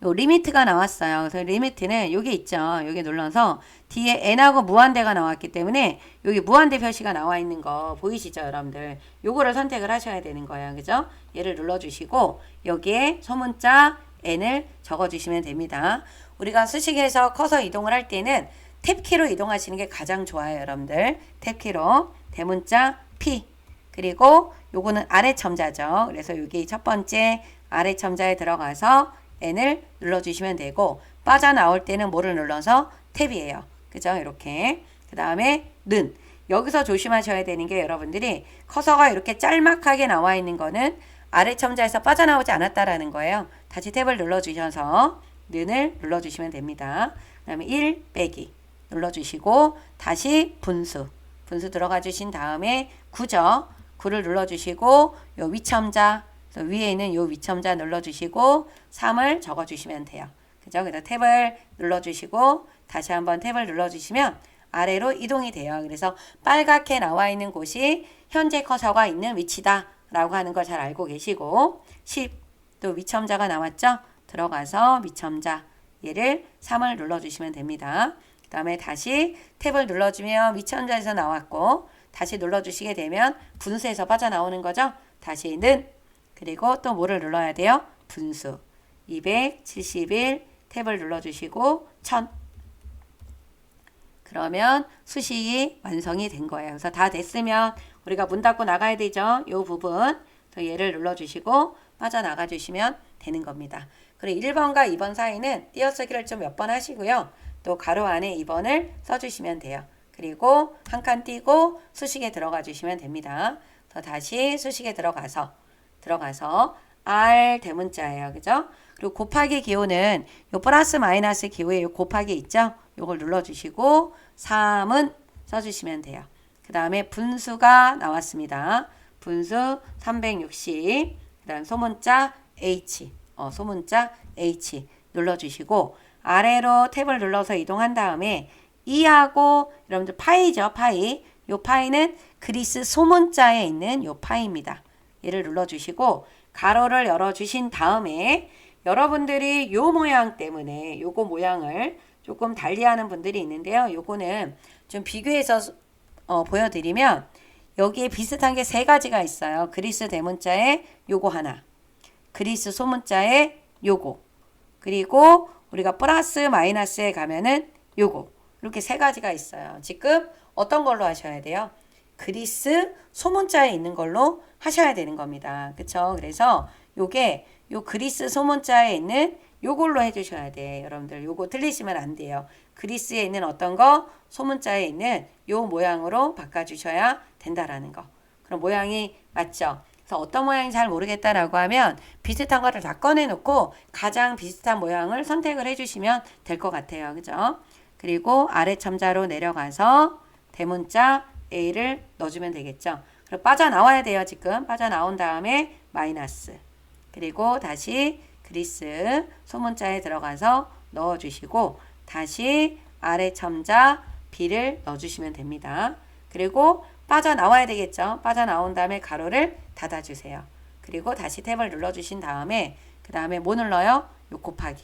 요 리미트가 나왔어요. 그래서 리미트는 여기 있죠. 여기 눌러서 뒤에 n하고 무한대가 나왔기 때문에 여기 무한대 표시가 나와 있는 거 보이시죠, 여러분들? 요거를 선택을 하셔야 되는 거예요. 그죠? 얘를 눌러주시고 여기에 소문자 n을 적어주시면 됩니다. 우리가 수식에서 커서 이동을 할 때는 탭키로 이동하시는 게 가장 좋아요, 여러분들. 탭키로 대문자 P 그리고 요거는 아래 첨자죠. 그래서 여기 첫 번째 아래 첨자에 들어가서 N을 눌러주시면 되고 빠져나올 때는 뭐를 눌러서 탭이에요. 그죠? 이렇게. 그 다음에 는. 여기서 조심하셔야 되는 게 여러분들이 커서가 이렇게 짤막하게 나와 있는 거는 아래 첨자에서 빠져나오지 않았다라는 거예요. 다시 탭을 눌러주셔서 는을 눌러주시면 됩니다. 그 다음에 1 빼기 눌러주시고 다시 분수 들어가 주신 다음에 9죠. 9를 눌러주시고 요 위첨자 위에 있는 요 위첨자 눌러주시고 3을 적어주시면 돼요. 그죠? 그래서 탭을 눌러주시고 다시 한번 탭을 눌러주시면 아래로 이동이 돼요. 그래서 빨갛게 나와 있는 곳이 현재 커서가 있는 위치다 라고 하는 걸 잘 알고 계시고 10 또 위첨자가 나왔죠? 들어가서 위첨자 얘를 3을 눌러주시면 됩니다. 그 다음에 다시 탭을 눌러주면 위첨자에서 나왔고 다시 눌러주시게 되면 분수에서 빠져나오는 거죠. 다시는 그리고 또 뭐를 눌러야 돼요? 분수 271 탭을 눌러주시고 1000 그러면 수식이 완성이 된 거예요. 그래서 다 됐으면 우리가 문 닫고 나가야 되죠. 이 부분 얘를 눌러주시고 빠져나가 주시면 되는 겁니다. 그리고 1번과 2번 사이는 띄어쓰기를 좀 몇 번 하시고요. 또 가로 안에 2번을 써주시면 돼요. 그리고 한 칸 띄고 수식에 들어가 주시면 됩니다. 다시 수식에 들어가서 R 대문자예요. 그죠? 그리고 곱하기 기호는 요 플러스 마이너스 기호에 요 곱하기 있죠? 요걸 눌러주시고 3은 써주시면 돼요. 그 다음에 분수가 나왔습니다. 분수 360 그 다음 소문자 H 소문자 H 눌러주시고 아래로 탭을 눌러서 이동한 다음에 2하고 여러분들 파이죠. 파이. 요 파이는 그리스 소문자에 있는 요 파이입니다. 얘를 눌러주시고 가로를 열어주신 다음에 여러분들이 요 모양 때문에 요거 모양을 조금 달리하는 분들이 있는데요. 요거는 좀 비교해서 보여드리면 여기에 비슷한 게 세 가지가 있어요. 그리스 대문자에 요거 하나, 그리스 소문자에 요거, 그리고 우리가 플러스 마이너스에 가면은 요거, 이렇게 세 가지가 있어요. 지금 어떤 걸로 하셔야 돼요? 그리스 소문자에 있는 걸로 하셔야 되는 겁니다. 그쵸? 그래서 요게 요 그리스 소문자에 있는 요걸로 해주셔야 돼. 여러분들 요거 틀리시면 안 돼요. 그리스에 있는 어떤 거, 소문자에 있는 요 모양으로 바꿔주셔야 된다라는 거. 그럼 모양이 맞죠? 그래서 어떤 모양인지 잘 모르겠다라고 하면 비슷한 거를 다 꺼내놓고 가장 비슷한 모양을 선택을 해주시면 될 것 같아요. 그죠? 그리고 아래 첨자로 내려가서 대문자 A를 넣어주면 되겠죠. 그리고 빠져나와야 돼요. 지금 빠져나온 다음에 마이너스, 그리고 다시 그리스 소문자에 들어가서 넣어주시고 다시 아래 첨자 B를 넣어주시면 됩니다. 그리고 빠져나와야 되겠죠. 빠져나온 다음에 가로를 닫아주세요. 그리고 다시 탭을 눌러주신 다음에 그 다음에 뭐 눌러요? 요 곱하기.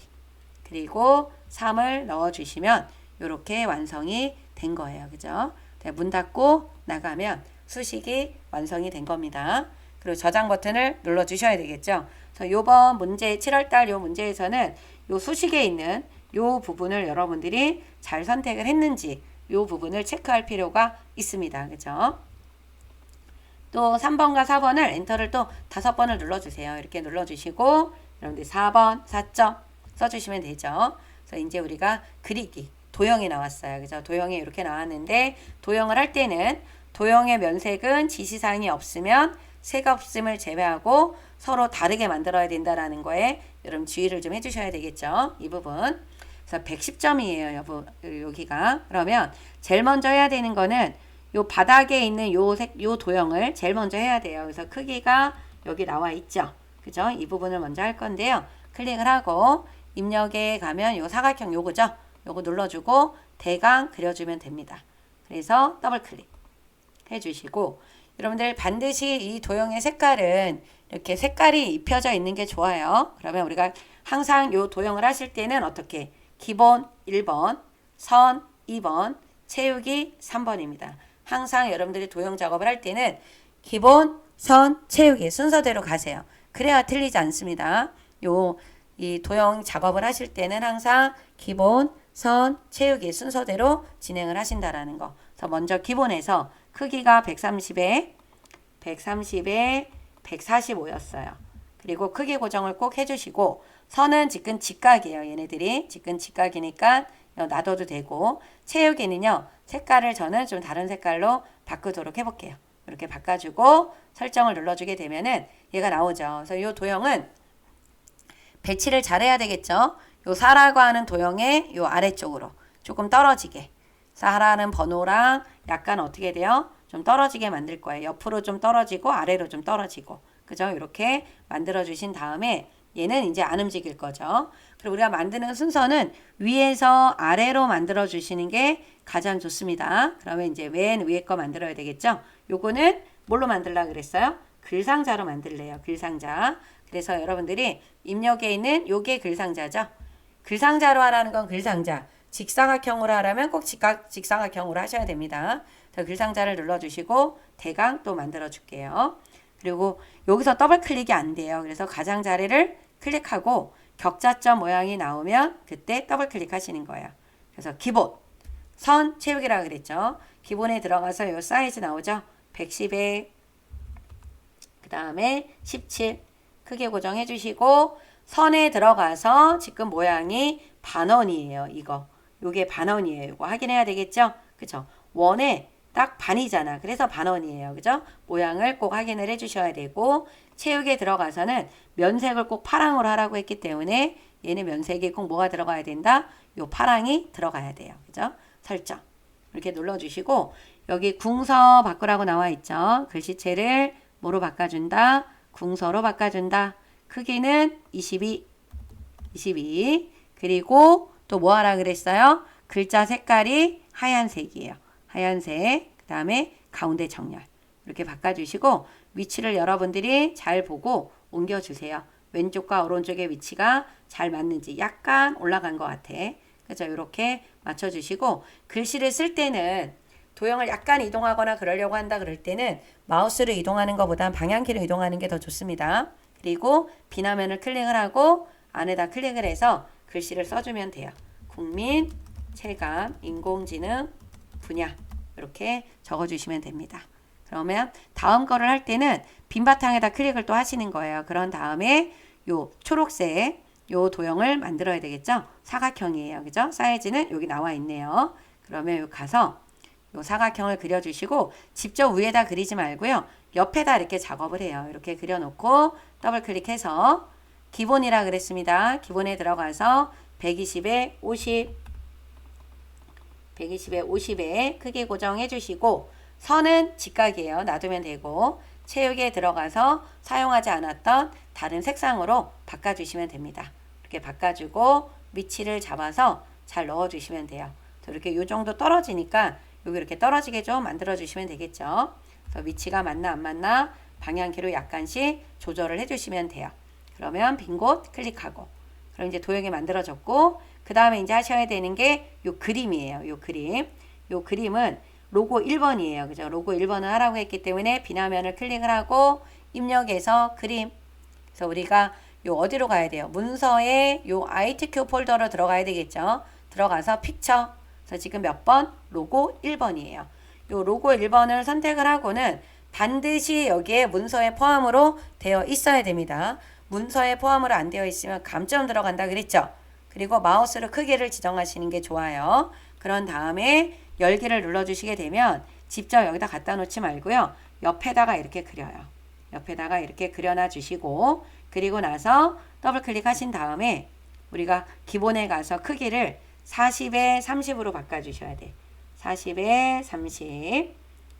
그리고 3을 넣어주시면 이렇게 완성이 된 거예요. 그죠? 문 닫고 나가면 수식이 완성이 된 겁니다. 그리고 저장 버튼을 눌러주셔야 되겠죠. 그래서 요번 문제, 7월달 요 문제에서는 요 수식에 있는 요 부분을 여러분들이 잘 선택을 했는지 요 부분을 체크할 필요가 있습니다. 그죠? 또 3번과 4번을 엔터를 또 5번을 눌러주세요. 이렇게 눌러주시고 여러분들 4번 4점 써주시면 되죠. 그래서 이제 우리가 그리기 도형이 나왔어요. 그죠? 도형이 이렇게 나왔는데 도형을 할 때는 도형의 면색은 지시사항이 없으면 색 없음을 제외하고 서로 다르게 만들어야 된다라는 거에 여러분 주의를 좀 해주셔야 되겠죠. 이 부분. 그래서 110점이에요. 여기가. 그러면 제일 먼저 해야 되는 거는 요 바닥에 있는 요 도형을 제일 먼저 해야 돼요. 그래서 크기가 여기 나와 있죠. 그죠? 이 부분을 먼저 할 건데요. 클릭을 하고 입력에 가면 요 사각형 요거죠. 요거 눌러주고 대강 그려주면 됩니다. 그래서 더블 클릭 해주시고 여러분들 반드시 이 도형의 색깔은 이렇게 색깔이 입혀져 있는 게 좋아요. 그러면 우리가 항상 요 도형을 하실 때는 어떻게? 기본 1번, 선 2번, 채우기 3번입니다. 항상 여러분들이 도형 작업을 할 때는 기본, 선, 채우기 순서대로 가세요. 그래야 틀리지 않습니다. 이 도형 작업을 하실 때는 항상 기본, 선, 채우기 순서대로 진행을 하신다라는 거. 그래서 먼저 기본에서 크기가 130에 145였어요. 그리고 크기 고정을 꼭 해주시고 선은 지금 직각이에요. 얘네들이 지금 직각이니까 놔둬도 되고 채우기는요. 색깔을 저는 좀 다른 색깔로 바꾸도록 해볼게요. 이렇게 바꿔주고 설정을 눌러주게 되면은 얘가 나오죠. 그래서 이 도형은 배치를 잘해야 되겠죠. 요 4라고 하는 도형의 요 아래쪽으로 조금 떨어지게 4라는 번호랑 약간 어떻게 돼요? 좀 떨어지게 만들 거예요. 옆으로 좀 떨어지고 아래로 좀 떨어지고 그죠? 이렇게 만들어 주신 다음에 얘는 이제 안 움직일 거죠. 그리고 우리가 만드는 순서는 위에서 아래로 만들어 주시는 게 가장 좋습니다. 그러면 이제 맨 위에 거 만들어야 되겠죠? 요거는 뭘로 만들려고 그랬어요? 글상자로 만들래요. 글상자. 그래서 여러분들이 입력에 있는 요게 글상자죠. 글상자로 하라는 건 글상자. 직사각형으로 하라면 꼭 직사각형으로 하셔야 됩니다. 글상자를 눌러주시고 대강 또 만들어 줄게요. 그리고 여기서 더블 클릭이 안 돼요. 그래서 가장자리를 클릭하고 격자점 모양이 나오면 그때 더블 클릭하시는 거예요. 그래서 기본 선 채우기라고 그랬죠. 기본에 들어가서 요 사이즈 나오죠. 110에 그 다음에 17 크게 고정해 주시고 선에 들어가서 지금 모양이 반원이에요. 요게 반원이에요. 이거 확인해야 되겠죠? 그쵸? 원에 딱 반이잖아. 그래서 반원이에요. 그죠? 모양을 꼭 확인을 해 주셔야 되고 채우기에 들어가서는 면색을 꼭 파랑으로 하라고 했기 때문에 얘는 면색에 꼭 뭐가 들어가야 된다? 요 파랑이 들어가야 돼요. 그죠? 설정 이렇게 눌러주시고 여기 궁서 바꾸라고 나와 있죠. 글씨체를 뭐로 바꿔준다? 궁서로 바꿔준다. 크기는 22 그리고 또 뭐 하라 그랬어요? 글자 색깔이 하얀색이에요. 하얀색 그 다음에 가운데 정렬 이렇게 바꿔주시고 위치를 여러분들이 잘 보고 옮겨주세요. 왼쪽과 오른쪽의 위치가 잘 맞는지 약간 올라간 것 같아. 그죠? 이렇게 맞춰주시고 글씨를 쓸 때는 도형을 약간 이동하거나 그러려고 한다 그럴 때는 마우스를 이동하는 것보단 방향키로 이동하는 게 더 좋습니다. 그리고 비나면을 클릭을 하고 안에다 클릭을 해서 글씨를 써주면 돼요. 국민, 체감, 인공지능, 분야 이렇게 적어주시면 됩니다. 그러면 다음 거를 할 때는 빈 바탕에다 클릭을 또 하시는 거예요. 그런 다음에 요 초록색 요 도형을 만들어야 되겠죠? 사각형이에요. 그죠? 사이즈는 여기 나와 있네요. 그러면 여기 가서 요 사각형을 그려주시고 직접 위에다 그리지 말고요. 옆에다 이렇게 작업을 해요. 이렇게 그려놓고 더블 클릭해서 기본이라 그랬습니다. 기본에 들어가서 120에 50 120에 50에 크기 고정해 주시고 선은 직각이에요. 놔두면 되고 체육에 들어가서 사용하지 않았던 다른 색상으로 바꿔주시면 됩니다. 이렇게 바꿔주고 위치를 잡아서 잘 넣어주시면 돼요. 이렇게 요 정도 떨어지니까 여기 이렇게 떨어지게 좀 만들어주시면 되겠죠. 그래서 위치가 맞나 안 맞나 방향키로 약간씩 조절을 해주시면 돼요. 그러면 빈 곳 클릭하고 그럼 이제 도형이 만들어졌고 그 다음에 이제 하셔야 되는 게 요 그림이에요. 요 그림. 요 그림은 로고 1번이에요. 그죠? 로고 1번을 하라고 했기 때문에 비나면을 클릭을 하고 입력해서 그림. 그래서 우리가 요 어디로 가야 돼요? 문서에 요 ITQ 폴더로 들어가야 되겠죠? 들어가서 픽처. 그래서 지금 몇 번? 로고 1번이에요. 요 로고 1번을 선택을 하고는 반드시 여기에 문서에 포함으로 되어 있어야 됩니다. 문서에 포함으로 안 되어 있으면 감점 들어간다 그랬죠? 그리고 마우스로 크기를 지정하시는 게 좋아요. 그런 다음에 열기를 눌러주시게 되면 직접 여기다 갖다 놓지 말고요. 옆에다가 이렇게 그려요. 옆에다가 이렇게 그려놔 주시고 그리고 나서 더블 클릭하신 다음에 우리가 기본에 가서 크기를 40에 30으로 바꿔주셔야 돼. 40에 30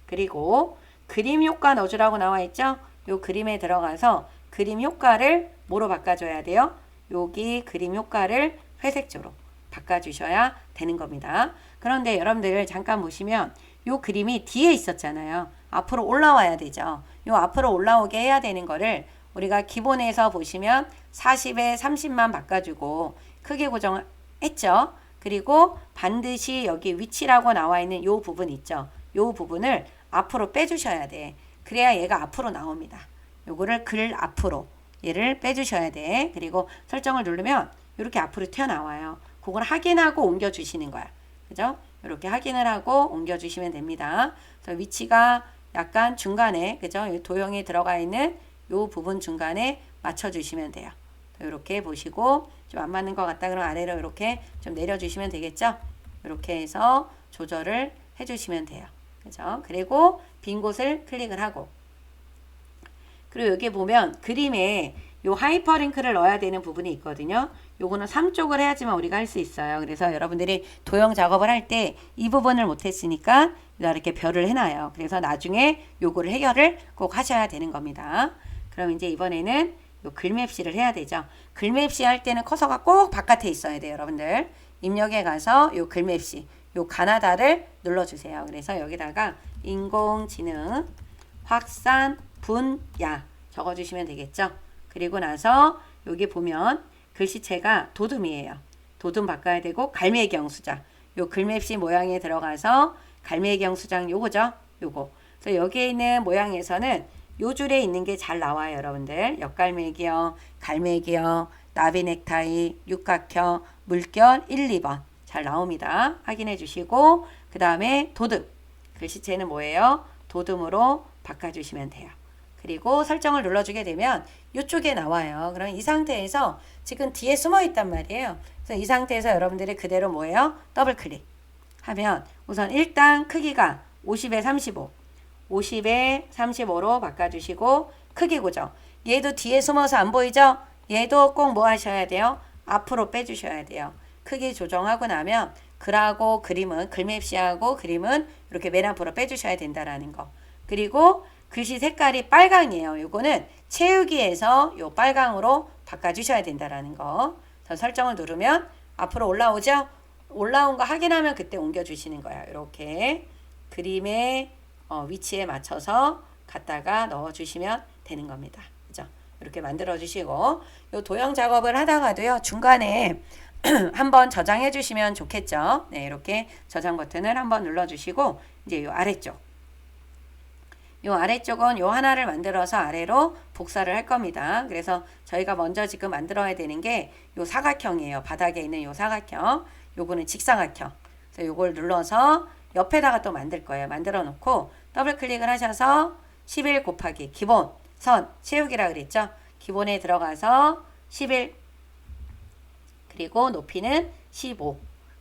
그리고 그림 효과 넣어주라고 나와 있죠? 요 그림에 들어가서 그림 효과를 뭐로 바꿔줘야 돼요? 여기 그림 효과를 회색조로 바꿔주셔야 되는 겁니다. 그런데 여러분들 잠깐 보시면 요 그림이 뒤에 있었잖아요. 앞으로 올라와야 되죠. 요 앞으로 올라오게 해야 되는 거를 우리가 기본에서 보시면 40에 30만 바꿔주고 크기 고정했죠. 그리고 반드시 여기 위치라고 나와 있는 요 부분 있죠. 요 부분을 앞으로 빼주셔야 돼. 그래야 얘가 앞으로 나옵니다. 요거를 글 앞으로 얘를 빼주셔야 돼. 그리고 설정을 누르면 이렇게 앞으로 튀어나와요. 그걸 확인하고 옮겨주시는 거야. 그죠? 이렇게 확인을 하고 옮겨주시면 됩니다. 그래서 위치가 약간 중간에, 그죠? 도형이 들어가 있는 요 부분 중간에 맞춰주시면 돼요. 이렇게 보시고 좀 안 맞는 것 같다 그러면 아래로 이렇게 좀 내려주시면 되겠죠? 이렇게 해서 조절을 해주시면 돼요. 그죠? 그리고 빈 곳을 클릭을 하고 그리고 여기 보면 그림에 요 하이퍼링크를 넣어야 되는 부분이 있거든요. 요거는 3쪽을 해야지만 우리가 할 수 있어요. 그래서 여러분들이 도형 작업을 할 때 이 부분을 못했으니까 이렇게 별을 해놔요. 그래서 나중에 요거를 해결을 꼭 하셔야 되는 겁니다. 그럼 이제 이번에는 요 글맵시를 해야 되죠. 글맵시 할 때는 커서가 꼭 바깥에 있어야 돼요. 여러분들 입력에 가서 요 글맵시 요 가나다를 눌러주세요. 그래서 여기다가 인공지능 확산 분야 적어주시면 되겠죠. 그리고 나서 여기 보면 글씨체가 도둠이에요. 도둠 바꿔야 되고 갈매경 수장. 요 글맵시 모양에 들어가서 갈매경 수장 요거죠. 요거. 그래서 여기에 있는 모양에서는 요 줄에 있는 게 잘 나와요. 여러분들. 역갈매경, 갈매경, 나비 넥타이, 육각형, 물결 1, 2번 잘 나옵니다. 확인해 주시고 그 다음에 도둠. 글씨체는 뭐예요? 도둠으로 바꿔주시면 돼요. 그리고 설정을 눌러주게 되면 이쪽에 나와요. 그럼 이 상태에서 지금 뒤에 숨어 있단 말이에요. 그래서 이 상태에서 여러분들이 그대로 뭐예요? 더블 클릭 하면 우선 일단 크기가 50에 35 50에 35로 바꿔주시고 크기 고정. 얘도 뒤에 숨어서 안 보이죠? 얘도 꼭 뭐 하셔야 돼요? 앞으로 빼주셔야 돼요. 크기 조정하고 나면 글하고 그림은 글맵시하고 그림은 이렇게 맨 앞으로 빼주셔야 된다라는 거. 그리고 글씨 색깔이 빨강이에요. 요거는 채우기에서 요 빨강으로 바꿔주셔야 된다라는 거. 설정을 누르면 앞으로 올라오죠? 올라온 거 확인하면 그때 옮겨주시는 거예요. 이렇게 그림의 위치에 맞춰서 갖다가 넣어주시면 되는 겁니다. 그죠? 이렇게 만들어 주시고 요 도형 작업을 하다가도요 중간에 한번 저장해 주시면 좋겠죠. 네, 이렇게 저장 버튼을 한번 눌러 주시고 이제 요 아래쪽은 요 하나를 만들어서 아래로 복사를 할 겁니다. 그래서 저희가 먼저 지금 만들어야 되는 게 요 사각형이에요. 바닥에 있는 요 사각형. 요거는 직사각형. 그래서 요걸 눌러서 옆에다가 또 만들 거예요. 만들어 놓고 더블 클릭을 하셔서 11 곱하기 기본 선 채우기라 그랬죠. 기본에 들어가서 11 그리고 높이는 15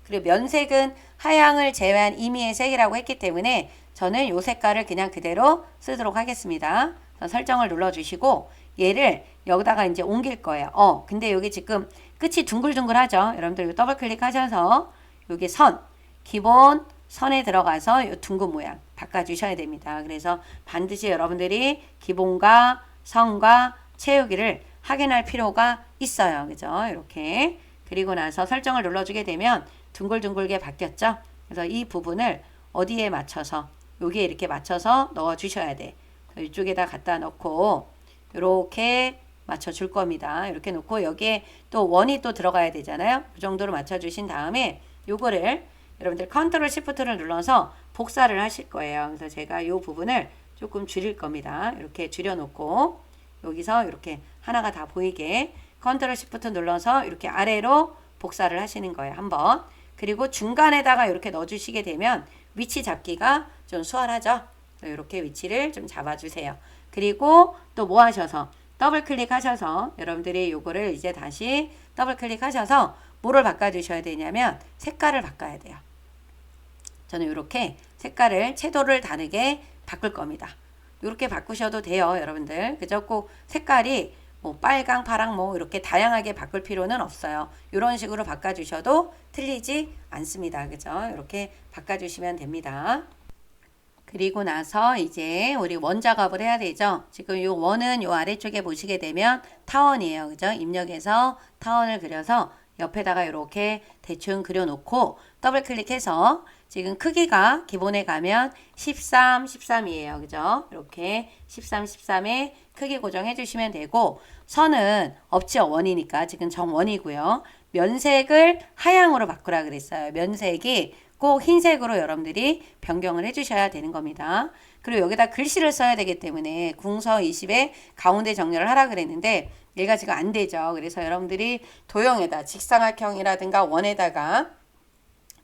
그리고 면색은 하향을 제외한 임의의 색이라고 했기 때문에 저는 요 색깔을 그냥 그대로 쓰도록 하겠습니다. 설정을 눌러주시고 얘를 여기다가 이제 옮길 거예요. 근데 여기 지금 끝이 둥글둥글하죠. 여러분들 더블 클릭하셔서 여기 선 기본 선에 들어가서 요 둥근 모양 바꿔주셔야 됩니다. 그래서 반드시 여러분들이 기본과 선과 채우기를 확인할 필요가 있어요. 그죠? 이렇게 그리고 나서 설정을 눌러주게 되면 둥글둥글게 바뀌었죠. 그래서 이 부분을 어디에 맞춰서 여기에 이렇게 맞춰서 넣어 주셔야 돼. 이쪽에다 갖다 넣고 이렇게 맞춰 줄 겁니다. 이렇게 놓고 여기에 또 원이 또 들어가야 되잖아요. 그 정도로 맞춰 주신 다음에 요거를 여러분들 컨트롤 시프트를 눌러서 복사를 하실 거예요. 그래서 제가 이 부분을 조금 줄일 겁니다. 이렇게 줄여 놓고 여기서 이렇게 하나가 다 보이게 컨트롤 시프트 눌러서 이렇게 아래로 복사를 하시는 거예요. 한번. 그리고 중간에다가 이렇게 넣어 주시게 되면 위치 잡기가 좀 수월하죠. 이렇게 위치를 좀 잡아주세요. 그리고 또 뭐 하셔서 더블 클릭하셔서 여러분들이 요거를 이제 다시 더블 클릭하셔서 뭐를 바꿔주셔야 되냐면 색깔을 바꿔야 돼요. 저는 이렇게 색깔을 채도를 다르게 바꿀 겁니다. 이렇게 바꾸셔도 돼요, 여러분들. 그죠? 꼭 색깔이 뭐 빨강, 파랑 뭐 이렇게 다양하게 바꿀 필요는 없어요. 이런 식으로 바꿔주셔도 틀리지 않습니다. 그죠? 이렇게 바꿔주시면 됩니다. 그리고 나서 이제 우리 원 작업을 해야 되죠. 지금 요 원은 요 아래쪽에 보시게 되면 타원이에요. 그죠? 입력해서 타원을 그려서 옆에다가 이렇게 대충 그려놓고 더블 클릭해서 지금 크기가 기본에 가면 13, 13이에요. 그죠? 이렇게 13, 13에 크기 고정해 주시면 되고 선은 없죠. 원이니까 지금 정원이고요. 면색을 하향으로 바꾸라 그랬어요. 면색이 꼭 흰색으로 여러분들이 변경을 해주셔야 되는 겁니다. 그리고 여기다 글씨를 써야 되기 때문에 궁서 20에 가운데 정렬을 하라 그랬는데 얘가 지금 안 되죠. 그래서 여러분들이 도형에다 직사각형이라든가 원에다가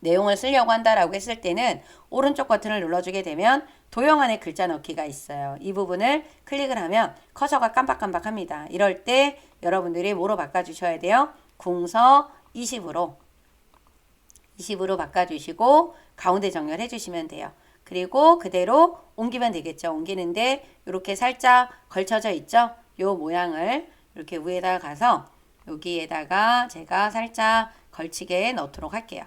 내용을 쓰려고 한다라고 했을 때는 오른쪽 버튼을 눌러주게 되면 도형 안에 글자 넣기가 있어요. 이 부분을 클릭을 하면 커서가 깜빡깜빡합니다. 이럴 때 여러분들이 뭐로 바꿔주셔야 돼요? 궁서 20으로 바꿔주시고 가운데 정렬해 주시면 돼요. 그리고 그대로 옮기면 되겠죠. 옮기는데 이렇게 살짝 걸쳐져 있죠. 요 모양을 이렇게 위에다가 가서 여기에다가 제가 살짝 걸치게 넣도록 할게요.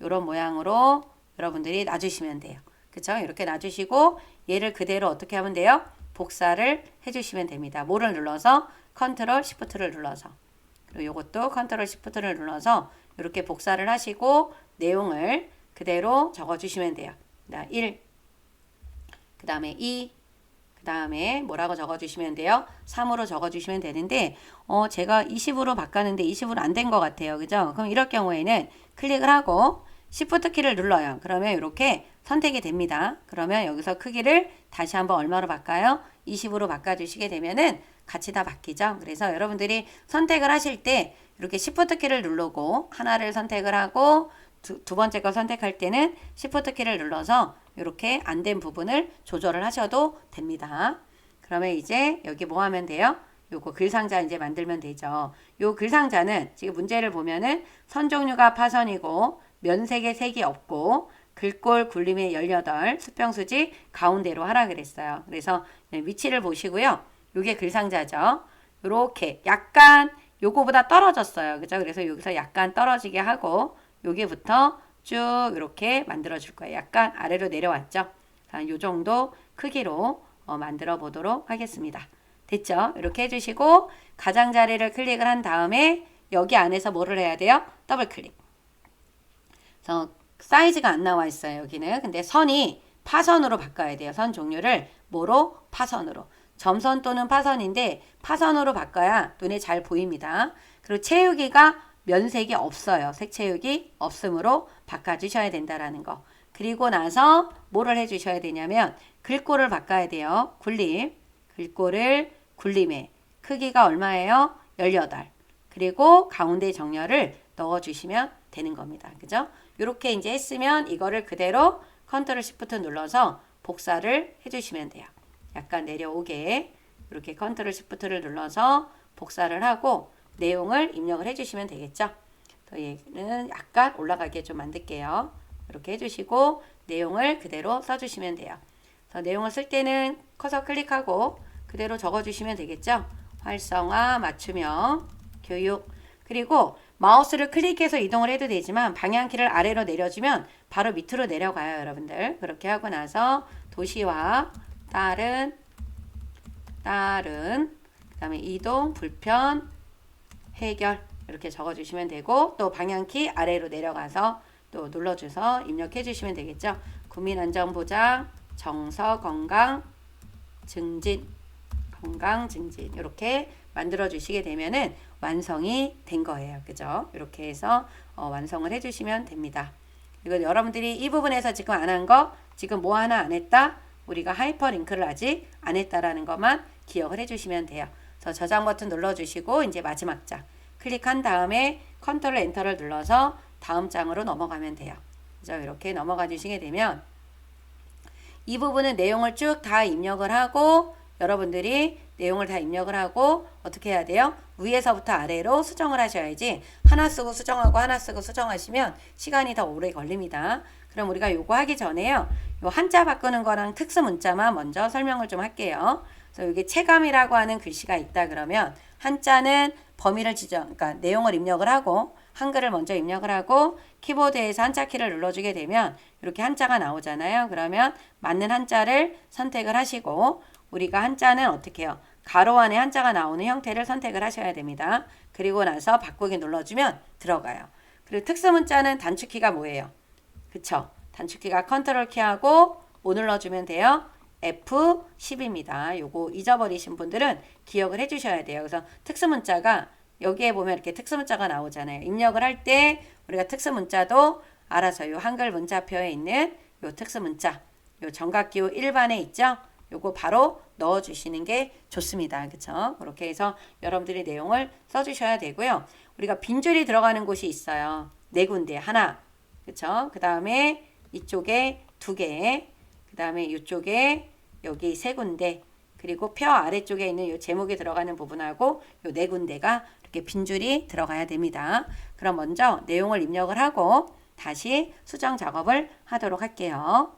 이런 모양으로 여러분들이 놔주시면 돼요. 그쵸? 이렇게 놔주시고 얘를 그대로 어떻게 하면 돼요? 복사를 해주시면 됩니다. 뭐를 눌러서? 컨트롤 시프트를 눌러서. 그리고 이것도 컨트롤 시프트를 눌러서 이렇게 복사를 하시고 내용을 그대로 적어주시면 돼요. 1, 그 다음에 2, 그 다음에 뭐라고 적어주시면 돼요? 3으로 적어주시면 되는데 제가 20으로 바꿨는데 20으로 안 된 것 같아요. 그죠? 그럼 이럴 경우에는 클릭을 하고 Shift 키를 눌러요. 그러면 이렇게 선택이 됩니다. 그러면 여기서 크기를 다시 한번 얼마로 바꿔요? 20으로 바꿔주시게 되면은 같이 다 바뀌죠. 그래서 여러분들이 선택을 하실 때 이렇게 Shift 키를 누르고 하나를 선택을 하고 두 번째 거 선택할 때는 Shift 키를 눌러서 이렇게 안 된 부분을 조절을 하셔도 됩니다. 그러면 이제 여기 뭐 하면 돼요? 요거 글상자 이제 만들면 되죠. 요 글상자는 지금 문제를 보면은 선 종류가 파선이고 면색에 색이 없고 글꼴 굴림에 18 수평수지 가운데로 하라 그랬어요. 그래서 위치를 보시고요. 요게 글상자죠. 요렇게 약간 요거보다 떨어졌어요. 그죠? 그래서 여기서 약간 떨어지게 하고 여기부터 쭉 이렇게 만들어 줄 거예요. 약간 아래로 내려왔죠. 자, 요 정도 크기로 만들어 보도록 하겠습니다. 됐죠? 이렇게 해주시고 가장자리를 클릭을 한 다음에 여기 안에서 뭐를 해야 돼요? 더블 클릭. 그래서 사이즈가 안 나와 있어요. 여기는. 근데 선이 파선으로 바꿔야 돼요. 선 종류를 뭐로? 파선으로. 점선 또는 파선인데 파선으로 바꿔야 눈에 잘 보입니다. 그리고 채우기가 면색이 없어요. 색채우기 없음으로 바꿔주셔야 된다라는 거. 그리고 나서 뭐를 해주셔야 되냐면 글꼴을 바꿔야 돼요. 굴림. 글꼴을 굴림에 크기가 얼마예요? 18. 그리고 가운데 정렬을 넣어주시면 되는 겁니다. 그죠? 이렇게 이제 했으면 이거를 그대로 컨트롤 시프트 눌러서 복사를 해주시면 돼요. 약간 내려오게 이렇게 컨트롤 시프트를 눌러서 복사를 하고 내용을 입력을 해주시면 되겠죠. 더 얘는 약간 올라가게 좀 만들게요. 이렇게 해주시고 내용을 그대로 써주시면 돼요. 그래서 내용을 쓸 때는 커서 클릭하고 그대로 적어주시면 되겠죠. 활성화, 맞춤형, 교육. 그리고 마우스를 클릭해서 이동을 해도 되지만 방향키를 아래로 내려주면 바로 밑으로 내려가요, 여러분들. 그렇게 하고 나서 도시화, 다른, 그 다음에 이동, 불편, 해결 이렇게 적어주시면 되고 또 방향키 아래로 내려가서 또 눌러줘서 입력해 주시면 되겠죠. 국민안전보장, 정서, 건강, 증진, 건강, 증진 이렇게 만들어 주시게 되면은 완성이 된 거예요. 그죠? 이렇게 해서 완성을 해 주시면 됩니다. 그리고 여러분들이 이 부분에서 지금 안 한 거, 지금 뭐 하나 안 했다? 우리가 하이퍼링크를 아직 안 했다라는 것만 기억을 해 주시면 돼요. 그래서 저장 버튼 눌러주시고 이제 마지막 장 클릭한 다음에 컨트롤 엔터를 눌러서 다음 장으로 넘어가면 돼요. 그죠? 이렇게 넘어가 주시게 되면 이 부분은 내용을 쭉 다 입력을 하고 여러분들이 내용을 다 입력을 하고 어떻게 해야 돼요? 위에서부터 아래로 수정을 하셔야지 하나 쓰고 수정하고 하나 쓰고 수정하시면 시간이 더 오래 걸립니다. 그럼 우리가 요거 하기 전에요. 요 한자 바꾸는 거랑 특수 문자만 먼저 설명을 좀 할게요. 그래서 여기 체감이라고 하는 글씨가 있다 그러면 한자는 범위를 그러니까 내용을 입력을 하고 한글을 먼저 입력을 하고 키보드에서 한자 키를 눌러주게 되면 이렇게 한자가 나오잖아요. 그러면 맞는 한자를 선택을 하시고 우리가 한자는 어떻게 해요? 가로 안에 한자가 나오는 형태를 선택을 하셔야 됩니다. 그리고 나서 바꾸기 눌러주면 들어가요. 그리고 특수 문자는 단축키가 뭐예요? 그쵸? 단축키가 컨트롤 키하고 5 눌러주면 돼요. F10입니다. 요거 잊어버리신 분들은 기억을 해주셔야 돼요. 그래서 특수문자가 여기에 보면 이렇게 특수문자가 나오잖아요. 입력을 할 때 우리가 특수문자도 알아서 요 한글 문자표에 있는 요 특수문자, 요 정각기호 1반에 있죠? 요거 바로 넣어주시는 게 좋습니다. 그쵸? 그렇게 해서 여러분들이 내용을 써주셔야 되고요. 우리가 빈줄이 들어가는 곳이 있어요. 네 군데, 하나. 그쵸? 그 다음에 이쪽에 두 개, 그 다음에 이쪽에 여기 세 군데, 그리고 표 아래쪽에 있는 이 제목이 들어가는 부분하고 요 네 군데가 이렇게 빈줄이 들어가야 됩니다. 그럼 먼저 내용을 입력을 하고 다시 수정 작업을 하도록 할게요.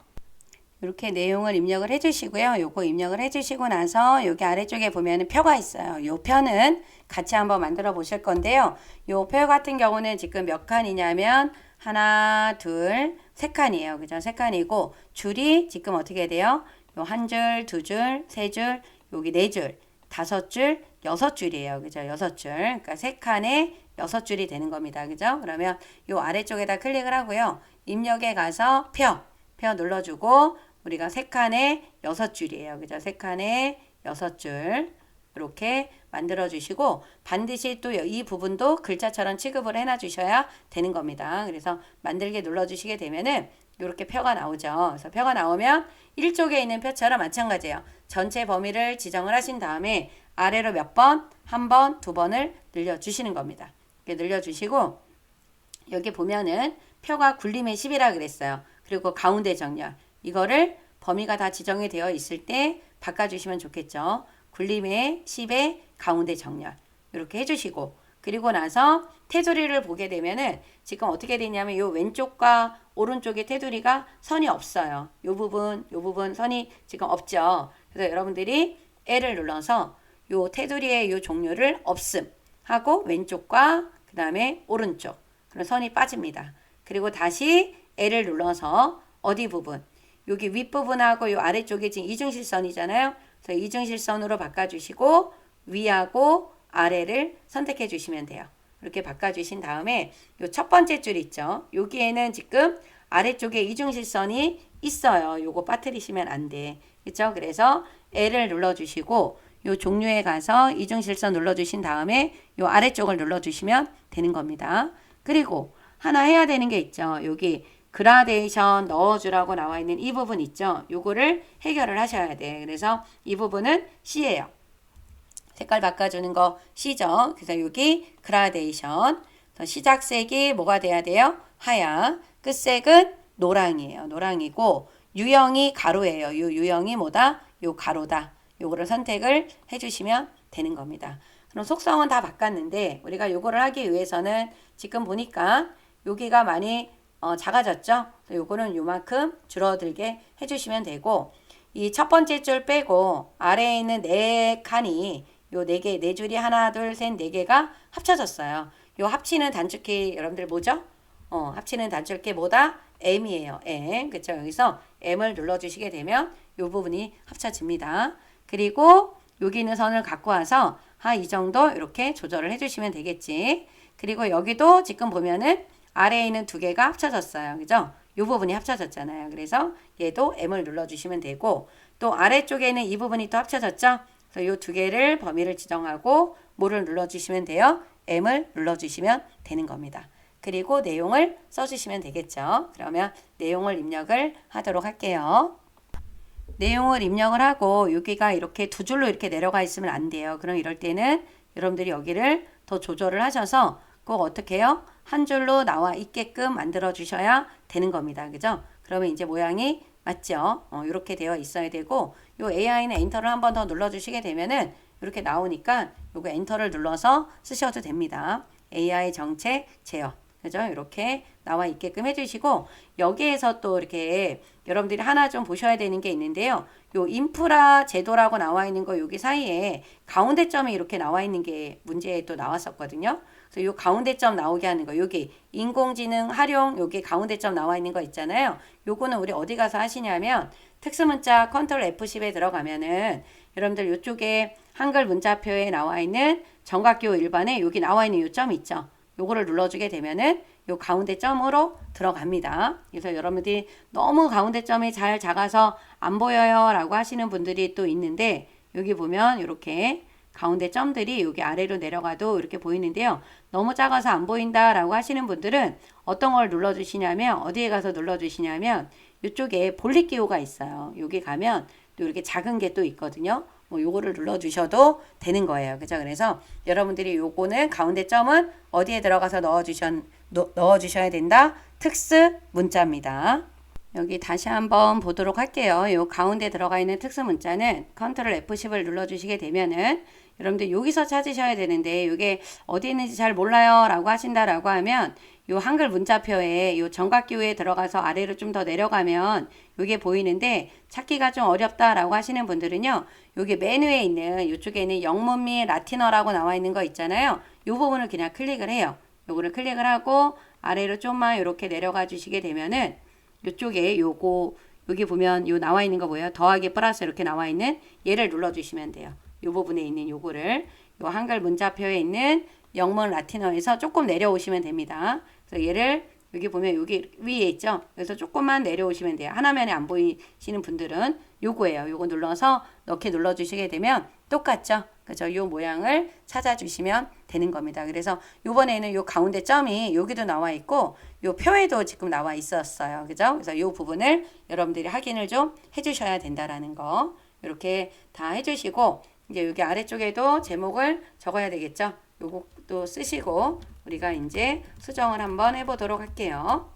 이렇게 내용을 입력을 해주시고요. 요거 입력을 해주시고 나서 여기 아래쪽에 보면은 표가 있어요. 요 표는 같이 한번 만들어 보실 건데요. 요 표 같은 경우는 지금 몇 칸이냐면 하나, 둘, 세 칸이에요. 그죠? 세 칸이고 줄이 지금 어떻게 돼요? 요 한 줄, 두 줄, 세 줄, 여기 네 줄, 다섯 줄, 여섯 줄이에요. 그죠? 여섯 줄. 그러니까 세 칸에 여섯 줄이 되는 겁니다. 그죠? 그러면 요 아래쪽에다 클릭을 하고요. 입력에 가서 표 눌러주고 우리가 세 칸에 여섯 줄이에요. 그죠? 세 칸에 여섯 줄. 이렇게 만들어 주시고 반드시 또 이 부분도 글자처럼 취급을 해놔 주셔야 되는 겁니다. 그래서 만들게 눌러 주시게 되면은 이렇게 표가 나오죠. 그래서 표가 나오면 1쪽에 있는 표처럼 마찬가지예요. 전체 범위를 지정을 하신 다음에 아래로 몇 번? 한 번, 두 번을 늘려주시는 겁니다. 이렇게 늘려주시고 여기 보면은 표가 굴림의 10이라 그랬어요. 그리고 가운데 정렬. 이거를 범위가 다 지정이 되어 있을 때 바꿔주시면 좋겠죠. 굴림의 10의 가운데 정렬. 이렇게 해주시고 그리고 나서 테두리를 보게 되면은 지금 어떻게 되냐면 요 왼쪽과 오른쪽의 테두리가 선이 없어요. 요 부분 선이 지금 없죠. 그래서 여러분들이 L을 눌러서 요 테두리의 요 종류를 없음 하고 왼쪽과 그 다음에 오른쪽 그런 선이 빠집니다. 그리고 다시 L을 눌러서 어디 부분 여기 윗부분하고 요 아래쪽에 지금 이중실선이잖아요. 그래서 이중실선으로 바꿔주시고 위하고 아래를 선택해 주시면 돼요. 이렇게 바꿔주신 다음에 요 첫 번째 줄 있죠. 여기에는 지금 아래쪽에 이중실선이 있어요. 요거 빠뜨리시면 안 돼. 그렇죠? 그래서 L을 눌러주시고 요 종류에 가서 이중실선 눌러주신 다음에 요 아래쪽을 눌러주시면 되는 겁니다. 그리고 하나 해야 되는 게 있죠. 여기 그라데이션 넣어주라고 나와 있는 이 부분 있죠. 요거를 해결을 하셔야 돼. 그래서 이 부분은 C예요. 색깔 바꿔주는 거 C죠. 그래서 여기 그라데이션. 시작색이 뭐가 돼야 돼요? 하얀. 끝색은 노랑이에요. 노랑이고 유형이 가로예요. 유형이 뭐다? 요 가로다. 요거를 선택을 해주시면 되는 겁니다. 그럼 속성은 다 바꿨는데 우리가 요거를 하기 위해서는 지금 보니까 여기가 많이 작아졌죠? 요거는 요만큼 줄어들게 해주시면 되고 이 첫 번째 줄 빼고 아래에 있는 네 칸이 요 네 개, 네 줄이 하나, 둘, 셋, 네 개가 합쳐졌어요. 요 합치는 단축키 여러분들 뭐죠? 합치는 단축키 뭐다? M이에요. M. 그쵸? 여기서 M을 눌러주시게 되면 요 부분이 합쳐집니다. 그리고 여기 있는 선을 갖고 와서 이 정도 이렇게 조절을 해주시면 되겠지. 그리고 여기도 지금 보면은 아래에 있는 두 개가 합쳐졌어요. 그죠? 이 부분이 합쳐졌잖아요. 그래서 얘도 M을 눌러주시면 되고 또 아래쪽에 있는 이 부분이 또 합쳐졌죠? 그래서 이 두 개를 범위를 지정하고 뭐를 눌러주시면 돼요? M을 눌러주시면 되는 겁니다. 그리고 내용을 써주시면 되겠죠. 그러면 내용을 입력을 하도록 할게요. 내용을 입력을 하고 여기가 이렇게 두 줄로 이렇게 내려가 있으면 안 돼요. 그럼 이럴 때는 여러분들이 여기를 더 조절을 하셔서 꼭 어떻게 해요? 한 줄로 나와 있게끔 만들어 주셔야 되는 겁니다. 그죠? 그러면 이제 모양이 맞죠? 이렇게 되어 있어야 되고 요 AI는 엔터를 한 번 더 눌러 주시게 되면은 이렇게 나오니까 요거 엔터를 눌러서 쓰셔도 됩니다. AI 정책 제어. 그죠? 이렇게 나와 있게끔 해주시고 여기에서 또 이렇게 여러분들이 하나 좀 보셔야 되는 게 있는데요. 요 인프라 제도라고 나와 있는 거 여기 사이에 가운데 점이 이렇게 나와 있는 게 문제에 또 나왔었거든요. 그래서 요 가운데 점 나오게 하는 거 여기 인공지능 활용 여기 가운데 점 나와 있는 거 있잖아요. 요거는 우리 어디 가서 하시냐면 특수문자 컨트롤 F10에 들어가면은 여러분들 요쪽에 한글 문자표에 나와 있는 정각기호 일반에 여기 나와 있는 요 점 있죠. 요거를 눌러주게 되면은 요 가운데 점으로 들어갑니다. 그래서 여러분들이 너무 가운데 점이 잘 작아서 안 보여요 라고 하시는 분들이 또 있는데 여기 보면 이렇게 가운데 점들이 여기 아래로 내려가도 이렇게 보이는데요. 너무 작아서 안 보인다 라고 하시는 분들은 어떤 걸 눌러주시냐면 어디에 가서 눌러주시냐면 이쪽에 볼릿 기호가 있어요. 여기 가면 또 이렇게 작은 게 또 있거든요. 뭐 요거를 눌러주셔도 되는 거예요. 그죠? 그래서 여러분들이 요거는 가운데 점은 어디에 들어가서 넣어주셔야 된다? 특수 문자입니다. 여기 다시 한번 보도록 할게요. 요 가운데 들어가 있는 특수 문자는 컨트롤 F10을 눌러주시게 되면은 여러분들 여기서 찾으셔야 되는데 이게 어디 있는지 잘 몰라요 라고 하신다라고 하면 요 한글 문자표에 요 정각기호에 들어가서 아래로 좀 더 내려가면 요게 보이는데 찾기가 좀 어렵다라고 하시는 분들은요. 요게 맨 위에 있는 요쪽에 있는 영문 및 라틴어라고 나와 있는 거 있잖아요. 요 부분을 그냥 클릭을 해요. 요거를 클릭을 하고 아래로 좀만 이렇게 내려가 주시게 되면은 요쪽에 요거 여기 보면 요 나와 있는 거 뭐예요? 더하기 플러스 이렇게 나와 있는 얘를 눌러 주시면 돼요. 요 부분에 있는 요거를 요 한글 문자표에 있는 영문 라틴어에서 조금 내려오시면 됩니다. 그래서 얘를 여기 보면 여기 위에 있죠. 그래서 조금만 내려오시면 돼요. 하나면에 안 보이시는 분들은 요거예요. 요거 눌러서 넣게 눌러주시게 되면 똑같죠. 그죠? 요 모양을 찾아주시면 되는 겁니다. 그래서 요번에는 요 가운데 점이 여기도 나와 있고 요 표에도 지금 나와 있었어요. 그죠? 그래서 요 부분을 여러분들이 확인을 좀 해주셔야 된다라는 거. 이렇게 다 해주시고 이제 여기 아래쪽에도 제목을 적어야 되겠죠. 요것도 쓰시고 우리가 이제 수정을 한번 해보도록 할게요.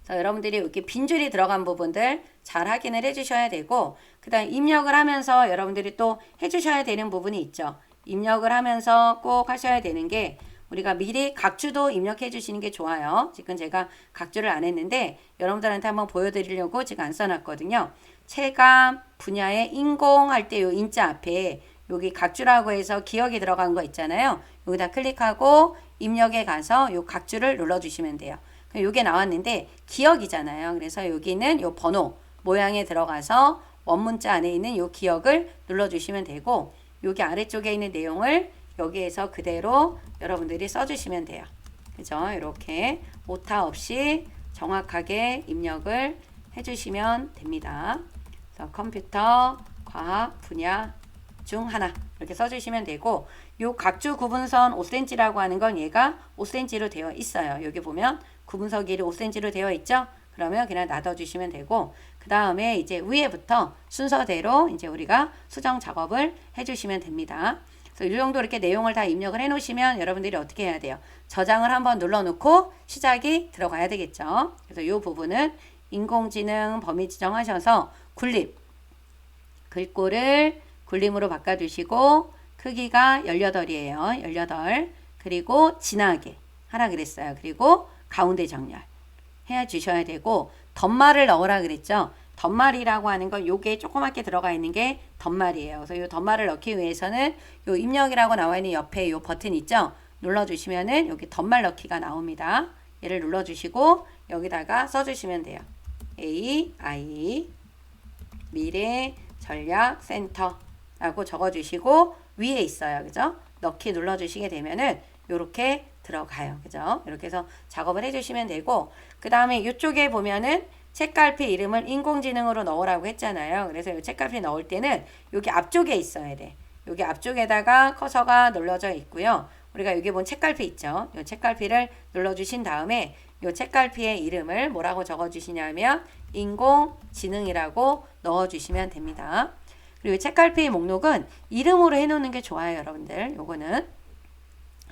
자, 여러분들이 이렇게 빈줄이 들어간 부분들 잘 확인을 해주셔야 되고 그 다음 입력을 하면서 여러분들이 또 해주셔야 되는 부분이 있죠. 입력을 하면서 꼭 하셔야 되는 게 우리가 미리 각주도 입력해 주시는 게 좋아요. 지금 제가 각주를 안 했는데 여러분들한테 한번 보여드리려고 지금 안 써놨거든요. 체감 분야의 인공 할 때 요 인자 앞에 여기 각주라고 해서 기억이 들어간 거 있잖아요. 여기다 클릭하고 입력에 가서 요 각주를 눌러주시면 돼요. 요게 나왔는데 기억이잖아요. 그래서 여기는 요 번호 모양에 들어가서 원문자 안에 있는 요 기억을 눌러주시면 되고 여기 아래쪽에 있는 내용을 여기에서 그대로 여러분들이 써주시면 돼요. 그죠? 이렇게 오타 없이 정확하게 입력을 해주시면 됩니다. 그래서 컴퓨터, 과학 분야 중 하나 이렇게 써주시면 되고 요 각주 구분선 5cm라고 하는 건 얘가 5cm로 되어 있어요. 여기 보면 구분서 길이 5cm로 되어 있죠. 그러면 그냥 놔둬주시면 되고 그 다음에 이제 위에부터 순서대로 이제 우리가 수정 작업을 해주시면 됩니다. 그래서 이 정도 이렇게 내용을 다 입력을 해 놓으시면 여러분들이 어떻게 해야 돼요? 저장을 한번 눌러 놓고 시작이 들어가야 되겠죠. 그래서 이 부분은 인공지능 범위 지정하셔서 굴림, 글꼴을 굴림으로 바꿔주시고 크기가 18이에요. 18. 그리고 진하게 하라 그랬어요. 그리고 가운데 정렬 해 주셔야 되고 덧말을 넣으라 그랬죠. 덧말이라고 하는 건 요게 조그맣게 들어가 있는 게 덧말이에요. 그래서 요 덧말을 넣기 위해서는 요 입력이라고 나와 있는 옆에 요 버튼 있죠. 눌러주시면은 여기 덧말 넣기가 나옵니다. 얘를 눌러주시고 여기다가 써주시면 돼요. AI 미래 전략 센터 라고 적어주시고 위에 있어요. 그죠? 넣기 눌러주시게 되면은 요렇게 들어가요. 그죠? 이렇게 해서 작업을 해주시면 되고 그 다음에 이쪽에 보면은 책갈피 이름을 인공지능으로 넣으라고 했잖아요. 그래서 이 책갈피 넣을 때는 여기 앞쪽에 있어야 돼. 여기 앞쪽에다가 커서가 눌러져 있고요. 우리가 여기 본 책갈피 있죠. 이 책갈피를 눌러주신 다음에 이 책갈피의 이름을 뭐라고 적어주시냐면 인공지능이라고 넣어주시면 됩니다. 그리고 책갈피 목록은 이름으로 해놓는 게 좋아요, 여러분들. 요거는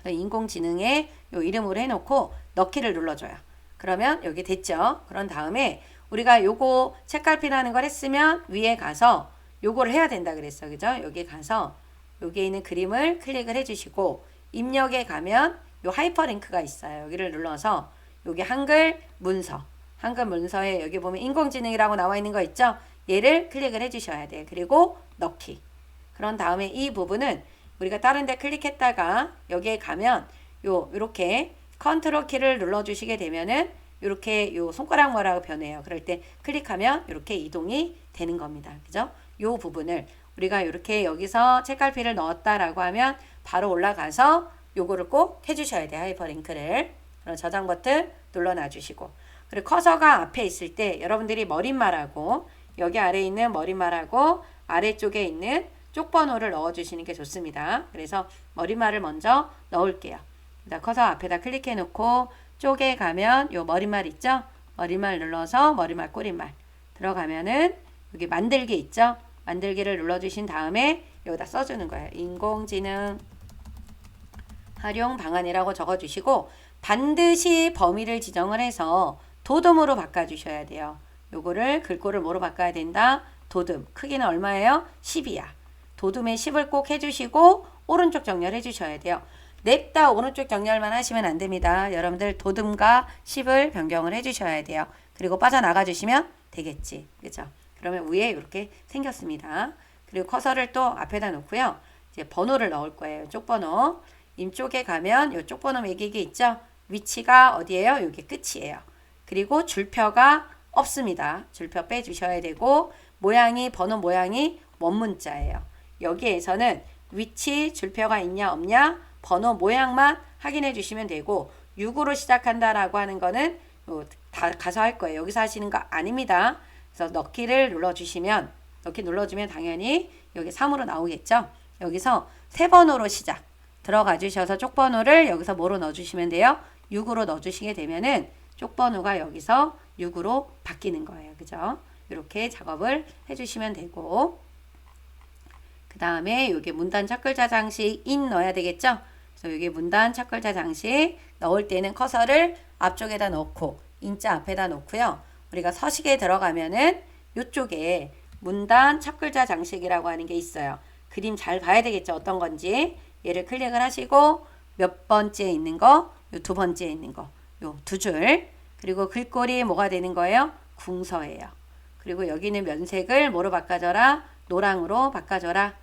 인공지능의 요 이름으로 해놓고 넣기를 눌러줘요. 그러면 여기 됐죠. 그런 다음에 우리가 요거 책갈피라는 걸 했으면 위에 가서 요거를 해야 된다 그랬어, 그죠? 여기 가서 여기에 있는 그림을 클릭을 해주시고 입력에 가면 요 하이퍼링크가 있어요. 여기를 눌러서 여기 한글 문서에 여기 보면 인공지능이라고 나와 있는 거 있죠? 얘를 클릭을 해주셔야 돼요. 그리고 넣기. 그런 다음에 이 부분은 우리가 다른 데 클릭했다가 여기에 가면 요렇게 컨트롤 키를 눌러주시게 되면은 요렇게 요 손가락 모라고 변해요. 그럴 때 클릭하면 요렇게 이동이 되는 겁니다. 그죠? 요 부분을 우리가 요렇게 여기서 책갈피를 넣었다라고 하면 바로 올라가서 요거를 꼭 해주셔야 돼요. 하이퍼링크를. 그럼 저장 버튼 눌러놔 주시고 그리고 커서가 앞에 있을 때 여러분들이 머릿말하고 여기 아래에 있는 머릿말하고 아래쪽에 있는 쪽번호를 넣어주시는 게 좋습니다. 그래서 머릿말을 먼저 넣을게요. 커서 앞에다 클릭해 놓고 쪽에 가면 요 머릿말 있죠? 머릿말 눌러서 머릿말 꼬릿말 들어가면은 여기 만들기 있죠? 만들기를 눌러주신 다음에 여기다 써주는 거예요. 인공지능 활용 방안이라고 적어주시고 반드시 범위를 지정을 해서 도둠으로 바꿔주셔야 돼요. 요거를 글꼴을 뭐로 바꿔야 된다? 도둠. 크기는 얼마예요? 10이야. 도둠에 10을 꼭 해주시고 오른쪽 정렬 해주셔야 돼요. 냅다 오른쪽 정렬만 하시면 안 됩니다. 여러분들 도둠과 10을 변경을 해주셔야 돼요. 그리고 빠져나가 주시면 되겠지. 그죠? 그러면 위에 이렇게 생겼습니다. 그리고 커서를 또 앞에다 놓고요. 이제 번호를 넣을 거예요. 쪽번호. 임쪽에 가면 이 쪽번호 매기기 있죠? 위치가 어디예요? 여기 끝이에요. 그리고 줄표가 없습니다. 줄표 빼주셔야 되고 모양이 번호 모양이 원문자예요. 여기에서는 위치 줄표가 있냐 없냐 번호 모양만 확인해 주시면 되고 6으로 시작한다라고 하는 거는 다 가서 할 거예요. 여기서 하시는 거 아닙니다. 그래서 넣기를 눌러주시면 넣기 눌러주면 당연히 여기 3으로 나오겠죠. 여기서 세 번호로 시작 들어가 주셔서 쪽번호를 여기서 뭐로 넣어주시면 돼요? 6으로 넣어주시게 되면은 쪽번호가 여기서 6으로 바뀌는 거예요. 그죠? 이렇게 작업을 해주시면 되고 그 다음에 여기 문단 첫글자 장식 인 넣어야 되겠죠? 그래서 여기 문단 첫글자 장식 넣을 때는 커서를 앞쪽에다 넣고 인자 앞에다 놓고요. 우리가 서식에 들어가면은 이쪽에 문단 첫글자 장식이라고 하는 게 있어요. 그림 잘 봐야 되겠죠? 어떤 건지 얘를 클릭을 하시고 몇 번째에 있는 거, 요 두 번째에 있는 거, 요 두 줄 그리고 글꼴이 뭐가 되는 거예요? 궁서예요. 그리고 여기는 면색을 뭐로 바꿔줘라? 노랑으로 바꿔줘라.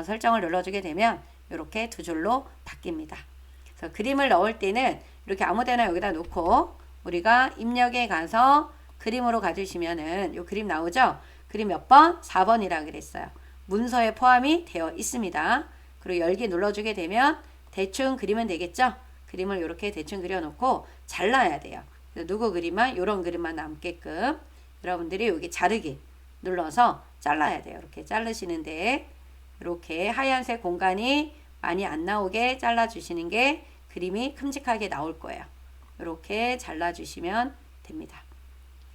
설정을 눌러주게 되면 이렇게 두 줄로 바뀝니다. 그래서 그림을 넣을 때는 이렇게 아무데나 여기다 놓고 우리가 입력에 가서 그림으로 가주시면은 요 그림 나오죠? 그림 몇 번? 4번이라 그랬어요. 문서에 포함이 되어 있습니다. 그리고 열기 눌러주게 되면 대충 그리면 되겠죠? 그림을 이렇게 대충 그려놓고 잘라야 돼요. 누구 그림만? 이런 그림만 남게끔 여러분들이 여기 자르기 눌러서 잘라야 돼요. 이렇게 자르시는데 이렇게 하얀색 공간이 많이 안 나오게 잘라주시는 게 그림이 큼직하게 나올 거예요. 이렇게 잘라주시면 됩니다.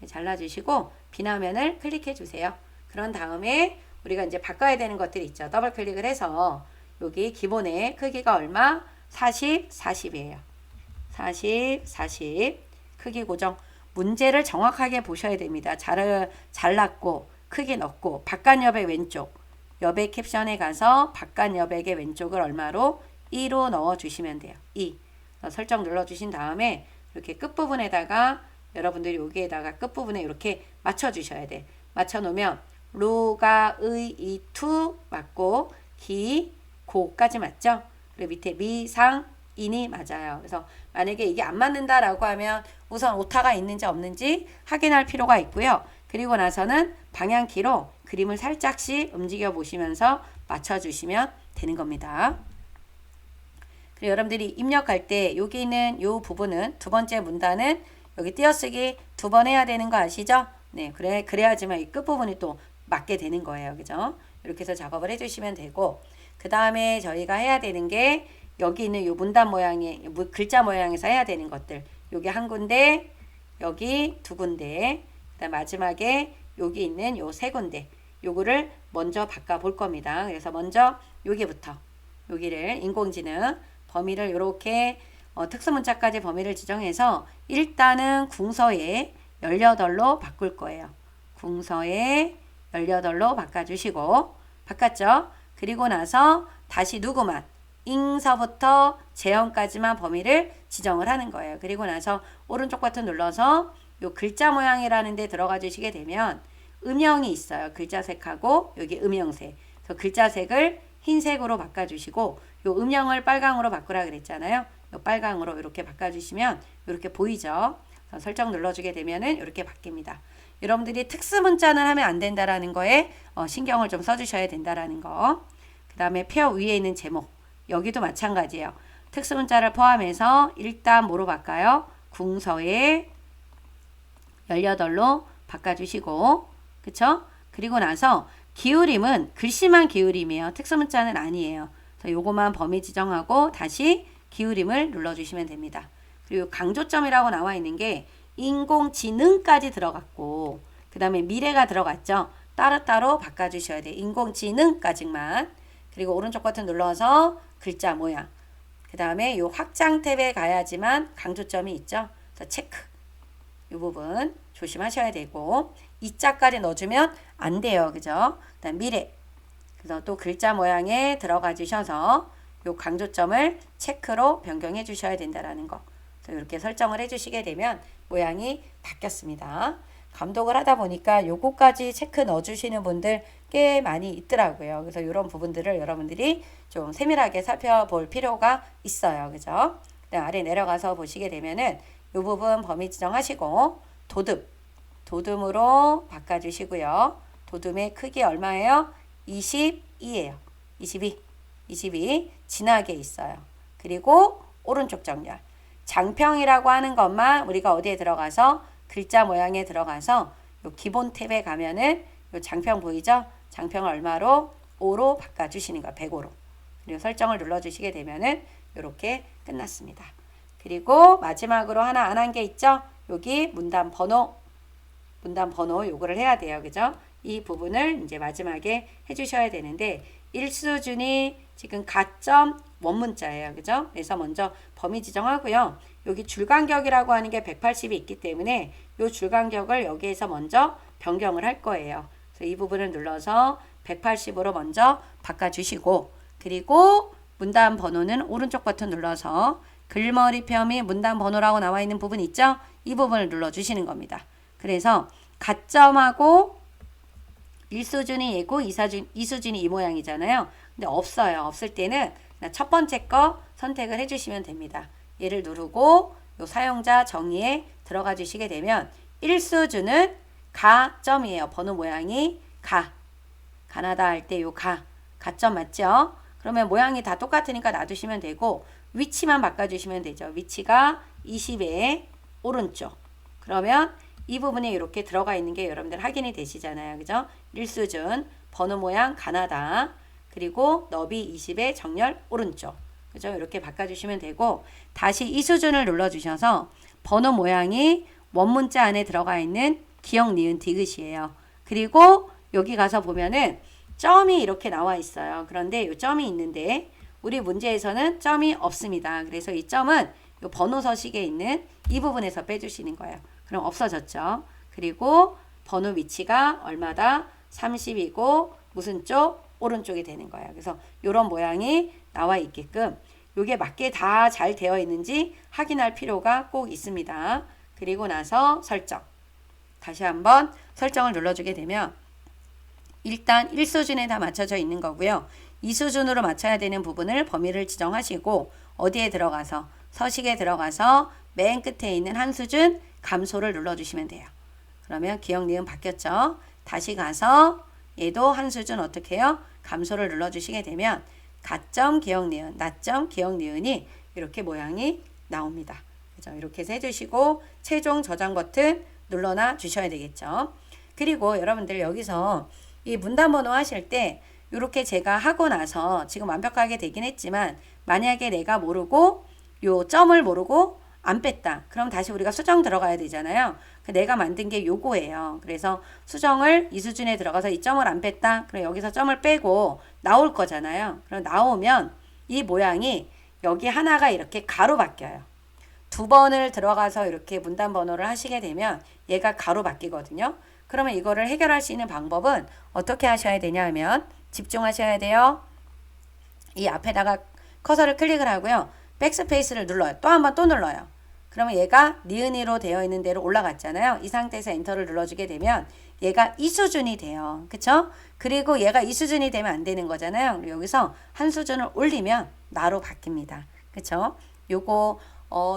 잘라주시고 비나면을 클릭해 주세요. 그런 다음에 우리가 이제 바꿔야 되는 것들이 있죠. 더블 클릭을 해서 여기 기본의 크기가 얼마? 40, 40이에요. 40, 40 크기 고정. 문제를 정확하게 보셔야 됩니다. 잘랐고 크기 넣고 바깥 여백 왼쪽 여백 캡션에 가서 바깥 여백의 왼쪽을 얼마로? 2로 넣어주시면 돼요. 2 설정 눌러주신 다음에 이렇게 끝부분에다가 여러분들이 여기에다가 끝부분에 이렇게 맞춰주셔야 돼. 맞춰놓으면 루가 의, 이, 투 맞고 기, 고까지 맞죠? 그리고 밑에 미, 상, 인이 맞아요. 그래서 만약에 이게 안 맞는다라고 하면 우선 오타가 있는지 없는지 확인할 필요가 있고요. 그리고 나서는 방향키로 그림을 살짝씩 움직여 보시면서 맞춰주시면 되는 겁니다. 그리고 여러분들이 입력할 때 여기 있는 이 부분은 두 번째 문단은 여기 띄어쓰기 2번 해야 되는 거 아시죠? 네, 그래야지만 이 끝부분이 또 맞게 되는 거예요. 그죠? 이렇게 해서 작업을 해주시면 되고, 그 다음에 저희가 해야 되는 게 여기 있는 이 문단 모양의 글자 모양에서 해야 되는 것들. 여기 한 군데, 여기 두 군데, 그다음 마지막에 여기 있는 요 세 군데. 요거를 먼저 바꿔 볼 겁니다. 그래서 먼저 여기부터 여기를 인공지능 범위를 이렇게 특수문자까지 범위를 지정해서 일단은 궁서에 18로 바꿀 거예요. 궁서에 18로 바꿔주시고 바꿨죠? 그리고 나서 다시 누구만 잉서부터 재현까지만 범위를 지정을 하는 거예요. 그리고 나서 오른쪽 버튼 눌러서 요 글자 모양이라는 데 들어가 주시게 되면 음영이 있어요. 글자색하고 여기 음영색. 그래서 글자색을 흰색으로 바꿔주시고 요 음영을 빨강으로 바꾸라 그랬잖아요. 요 빨강으로 이렇게 바꿔주시면 이렇게 보이죠. 설정 눌러주게 되면은 이렇게 바뀝니다. 여러분들이 특수문자는 하면 안 된다라는 거에 신경을 좀 써주셔야 된다라는 거. 그 다음에 표 위에 있는 제목. 여기도 마찬가지예요. 특수문자를 포함해서 일단 뭐로 바꿔요? 궁서에 18로 바꿔주시고 그쵸? 그리고 나서 기울임은 글씨만 기울임이에요. 특수문자는 아니에요. 그래서 요거만 범위 지정하고 다시 기울임을 눌러주시면 됩니다. 그리고 강조점이라고 나와 있는 게 인공지능까지 들어갔고 그 다음에 미래가 들어갔죠. 따로따로 바꿔주셔야 돼요. 인공지능까지만. 그리고 오른쪽 버튼 눌러서 글자 모양. 그 다음에 요 확장 탭에 가야지만 강조점이 있죠. 그래서 체크. 이 부분 조심하셔야 되고 이자까지 넣어주면 안 돼요. 그죠? 그다음 미래. 그래서 또 글자 모양에 들어가 주셔서 요 강조점을 체크로 변경해 주셔야 된다라는 거. 그래서 이렇게 설정을 해 주시게 되면 모양이 바뀌었습니다. 감독을 하다 보니까 요거까지 체크 넣어 주시는 분들 꽤 많이 있더라고요. 그래서 이런 부분들을 여러분들이 좀 세밀하게 살펴볼 필요가 있어요. 그죠? 아래 내려가서 보시게 되면은 이 부분 범위 지정하시고 도둠으로 바꿔주시고요. 도둠의 크기 얼마예요? 22예요. 22 진하게 있어요. 그리고 오른쪽 정렬 장평이라고 하는 것만 우리가 어디에 들어가서 글자 모양에 들어가서 요 기본 탭에 가면은 요 장평 보이죠? 장평을 얼마로? 5로 바꿔주시는 거예요. 105로. 그리고 설정을 눌러주시게 되면은 이렇게 끝났습니다. 그리고 마지막으로 하나 안 한 게 있죠? 여기 문단 번호 요거를 해야 돼요. 그죠? 이 부분을 이제 마지막에 해주셔야 되는데 일수준이 지금 가점 원문자예요. 그죠? 그래서 먼저 범위 지정하고요. 여기 줄간격이라고 하는 게 180이 있기 때문에 요 줄간격을 여기에서 먼저 변경을 할 거예요. 그래서 이 부분을 눌러서 180으로 먼저 바꿔주시고 그리고 문단 번호는 오른쪽 버튼 눌러서 글머리표 및 문단 번호라고 나와 있는 부분 있죠? 이 부분을 눌러주시는 겁니다. 그래서 가점하고 1수준이 얘고 2수준이 이 모양이잖아요. 근데 없어요. 없을 때는 첫 번째 거 선택을 해주시면 됩니다. 얘를 누르고 요 사용자 정의에 들어가 주시게 되면 1수준은 가점이에요. 번호 모양이 가나다 할 때 요 가점 맞죠? 그러면 모양이 다 똑같으니까 놔두시면 되고 위치만 바꿔주시면 되죠. 위치가 20의 오른쪽. 그러면 이 부분에 이렇게 들어가 있는 게 여러분들 확인이 되시잖아요. 그죠? 1수준, 번호 모양 가나다, 그리고 너비 20의 정렬 오른쪽. 그죠? 이렇게 바꿔주시면 되고, 다시 이 수준을 눌러주셔서 번호 모양이 원문자 안에 들어가 있는 기역, 니은, 디귿이에요. 그리고 여기 가서 보면은 점이 이렇게 나와 있어요. 그런데 이 점이 있는데 우리 문제에서는 점이 없습니다. 그래서 이 점은 이 번호 서식에 있는 이 부분에서 빼주시는 거예요. 그럼 없어졌죠. 그리고 번호 위치가 얼마다? 30이고 무슨 쪽? 오른쪽이 되는 거예요. 그래서 이런 모양이 나와 있게끔 이게 맞게 다 잘 되어 있는지 확인할 필요가 꼭 있습니다. 그리고 나서 설정. 다시 한번 설정을 눌러주게 되면 일단 1수준에 다 맞춰져 있는 거고요. 2수준으로 맞춰야 되는 부분을 범위를 지정하시고 어디에 들어가서 서식에 들어가서 맨 끝에 있는 한 수준 감소를 눌러주시면 돼요. 그러면 기역 니은 바뀌었죠. 다시 가서 얘도 한 수준 어떻게 해요? 감소를 눌러주시게 되면 가점 기역 니은, 나점 기역 니은이 이렇게 모양이 나옵니다. 그죠? 이렇게 해서 해주시고 최종 저장 버튼 눌러놔 주셔야 되겠죠. 그리고 여러분들 여기서 이 문단 번호 하실 때 이렇게 제가 하고 나서 지금 완벽하게 되긴 했지만 만약에 내가 모르고 요 점을 모르고 안 뺐다. 그럼 다시 우리가 수정 들어가야 되잖아요. 내가 만든 게 요거예요. 그래서 수정을 이 수준에 들어가서 이 점을 안 뺐다. 그럼 여기서 점을 빼고 나올 거잖아요. 그럼 나오면 이 모양이 여기 하나가 이렇게 가로 바뀌어요. 두 번을 들어가서 이렇게 문단 번호를 하시게 되면 얘가 가로 바뀌거든요. 그러면 이거를 해결할 수 있는 방법은 어떻게 하셔야 되냐 하면 집중하셔야 돼요. 이 앞에다가 커서를 클릭을 하고요. 백스페이스를 눌러요. 또 한 번 또 눌러요. 그러면 얘가 니은이로 되어 있는 대로 올라갔잖아요. 이 상태에서 엔터를 눌러주게 되면 얘가 이 수준이 돼요. 그쵸? 그리고 얘가 이 수준이 되면 안 되는 거잖아요. 여기서 한 수준을 올리면 나로 바뀝니다. 그쵸? 요거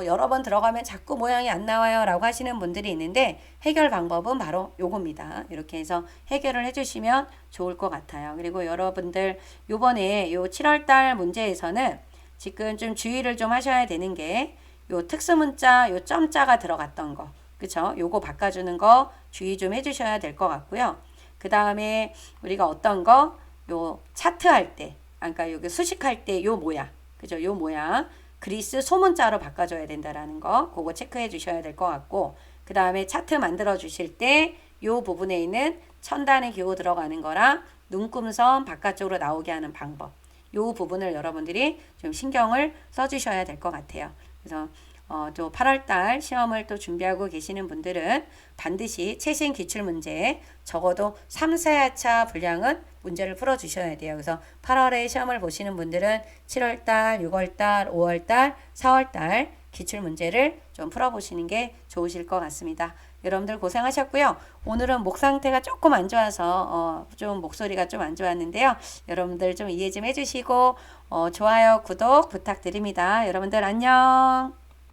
여러 번 들어가면 자꾸 모양이 안 나와요 라고 하시는 분들이 있는데 해결 방법은 바로 요겁니다. 이렇게 해서 해결을 해주시면 좋을 것 같아요. 그리고 여러분들 요번에 요 7월달 문제에서는 지금 좀 주의를 좀 하셔야 되는 게 요 특수문자 요 점자가 들어갔던 거 그쵸? 요거 바꿔주는 거 주의 좀 해주셔야 될 것 같고요. 그 다음에 우리가 어떤 거 요 차트 할 때 그러니까 여기 수식할 때 요 모양 그죠? 요 모양 그리스 소문자로 바꿔줘야 된다라는 거 그거 체크해 주셔야 될 것 같고 그 다음에 차트 만들어 주실 때 요 부분에 있는 천단의 기호 들어가는 거랑 눈금선 바깥쪽으로 나오게 하는 방법 요 부분을 여러분들이 좀 신경을 써주셔야 될 것 같아요. 그래서 또 8월달 시험을 또 준비하고 계시는 분들은 반드시 최신 기출문제 적어도 3, 4야차 분량은 문제를 풀어주셔야 돼요. 그래서 8월에 시험을 보시는 분들은 7월달, 6월달, 5월달, 4월달 기출문제를 좀 풀어보시는 게 좋으실 것 같습니다. 여러분들 고생하셨고요. 오늘은 목 상태가 조금 안 좋아서 좀 목소리가 좀 안 좋았는데요. 여러분들 좀 이해 좀 해주시고 좋아요, 구독 부탁드립니다. 여러분들 안녕.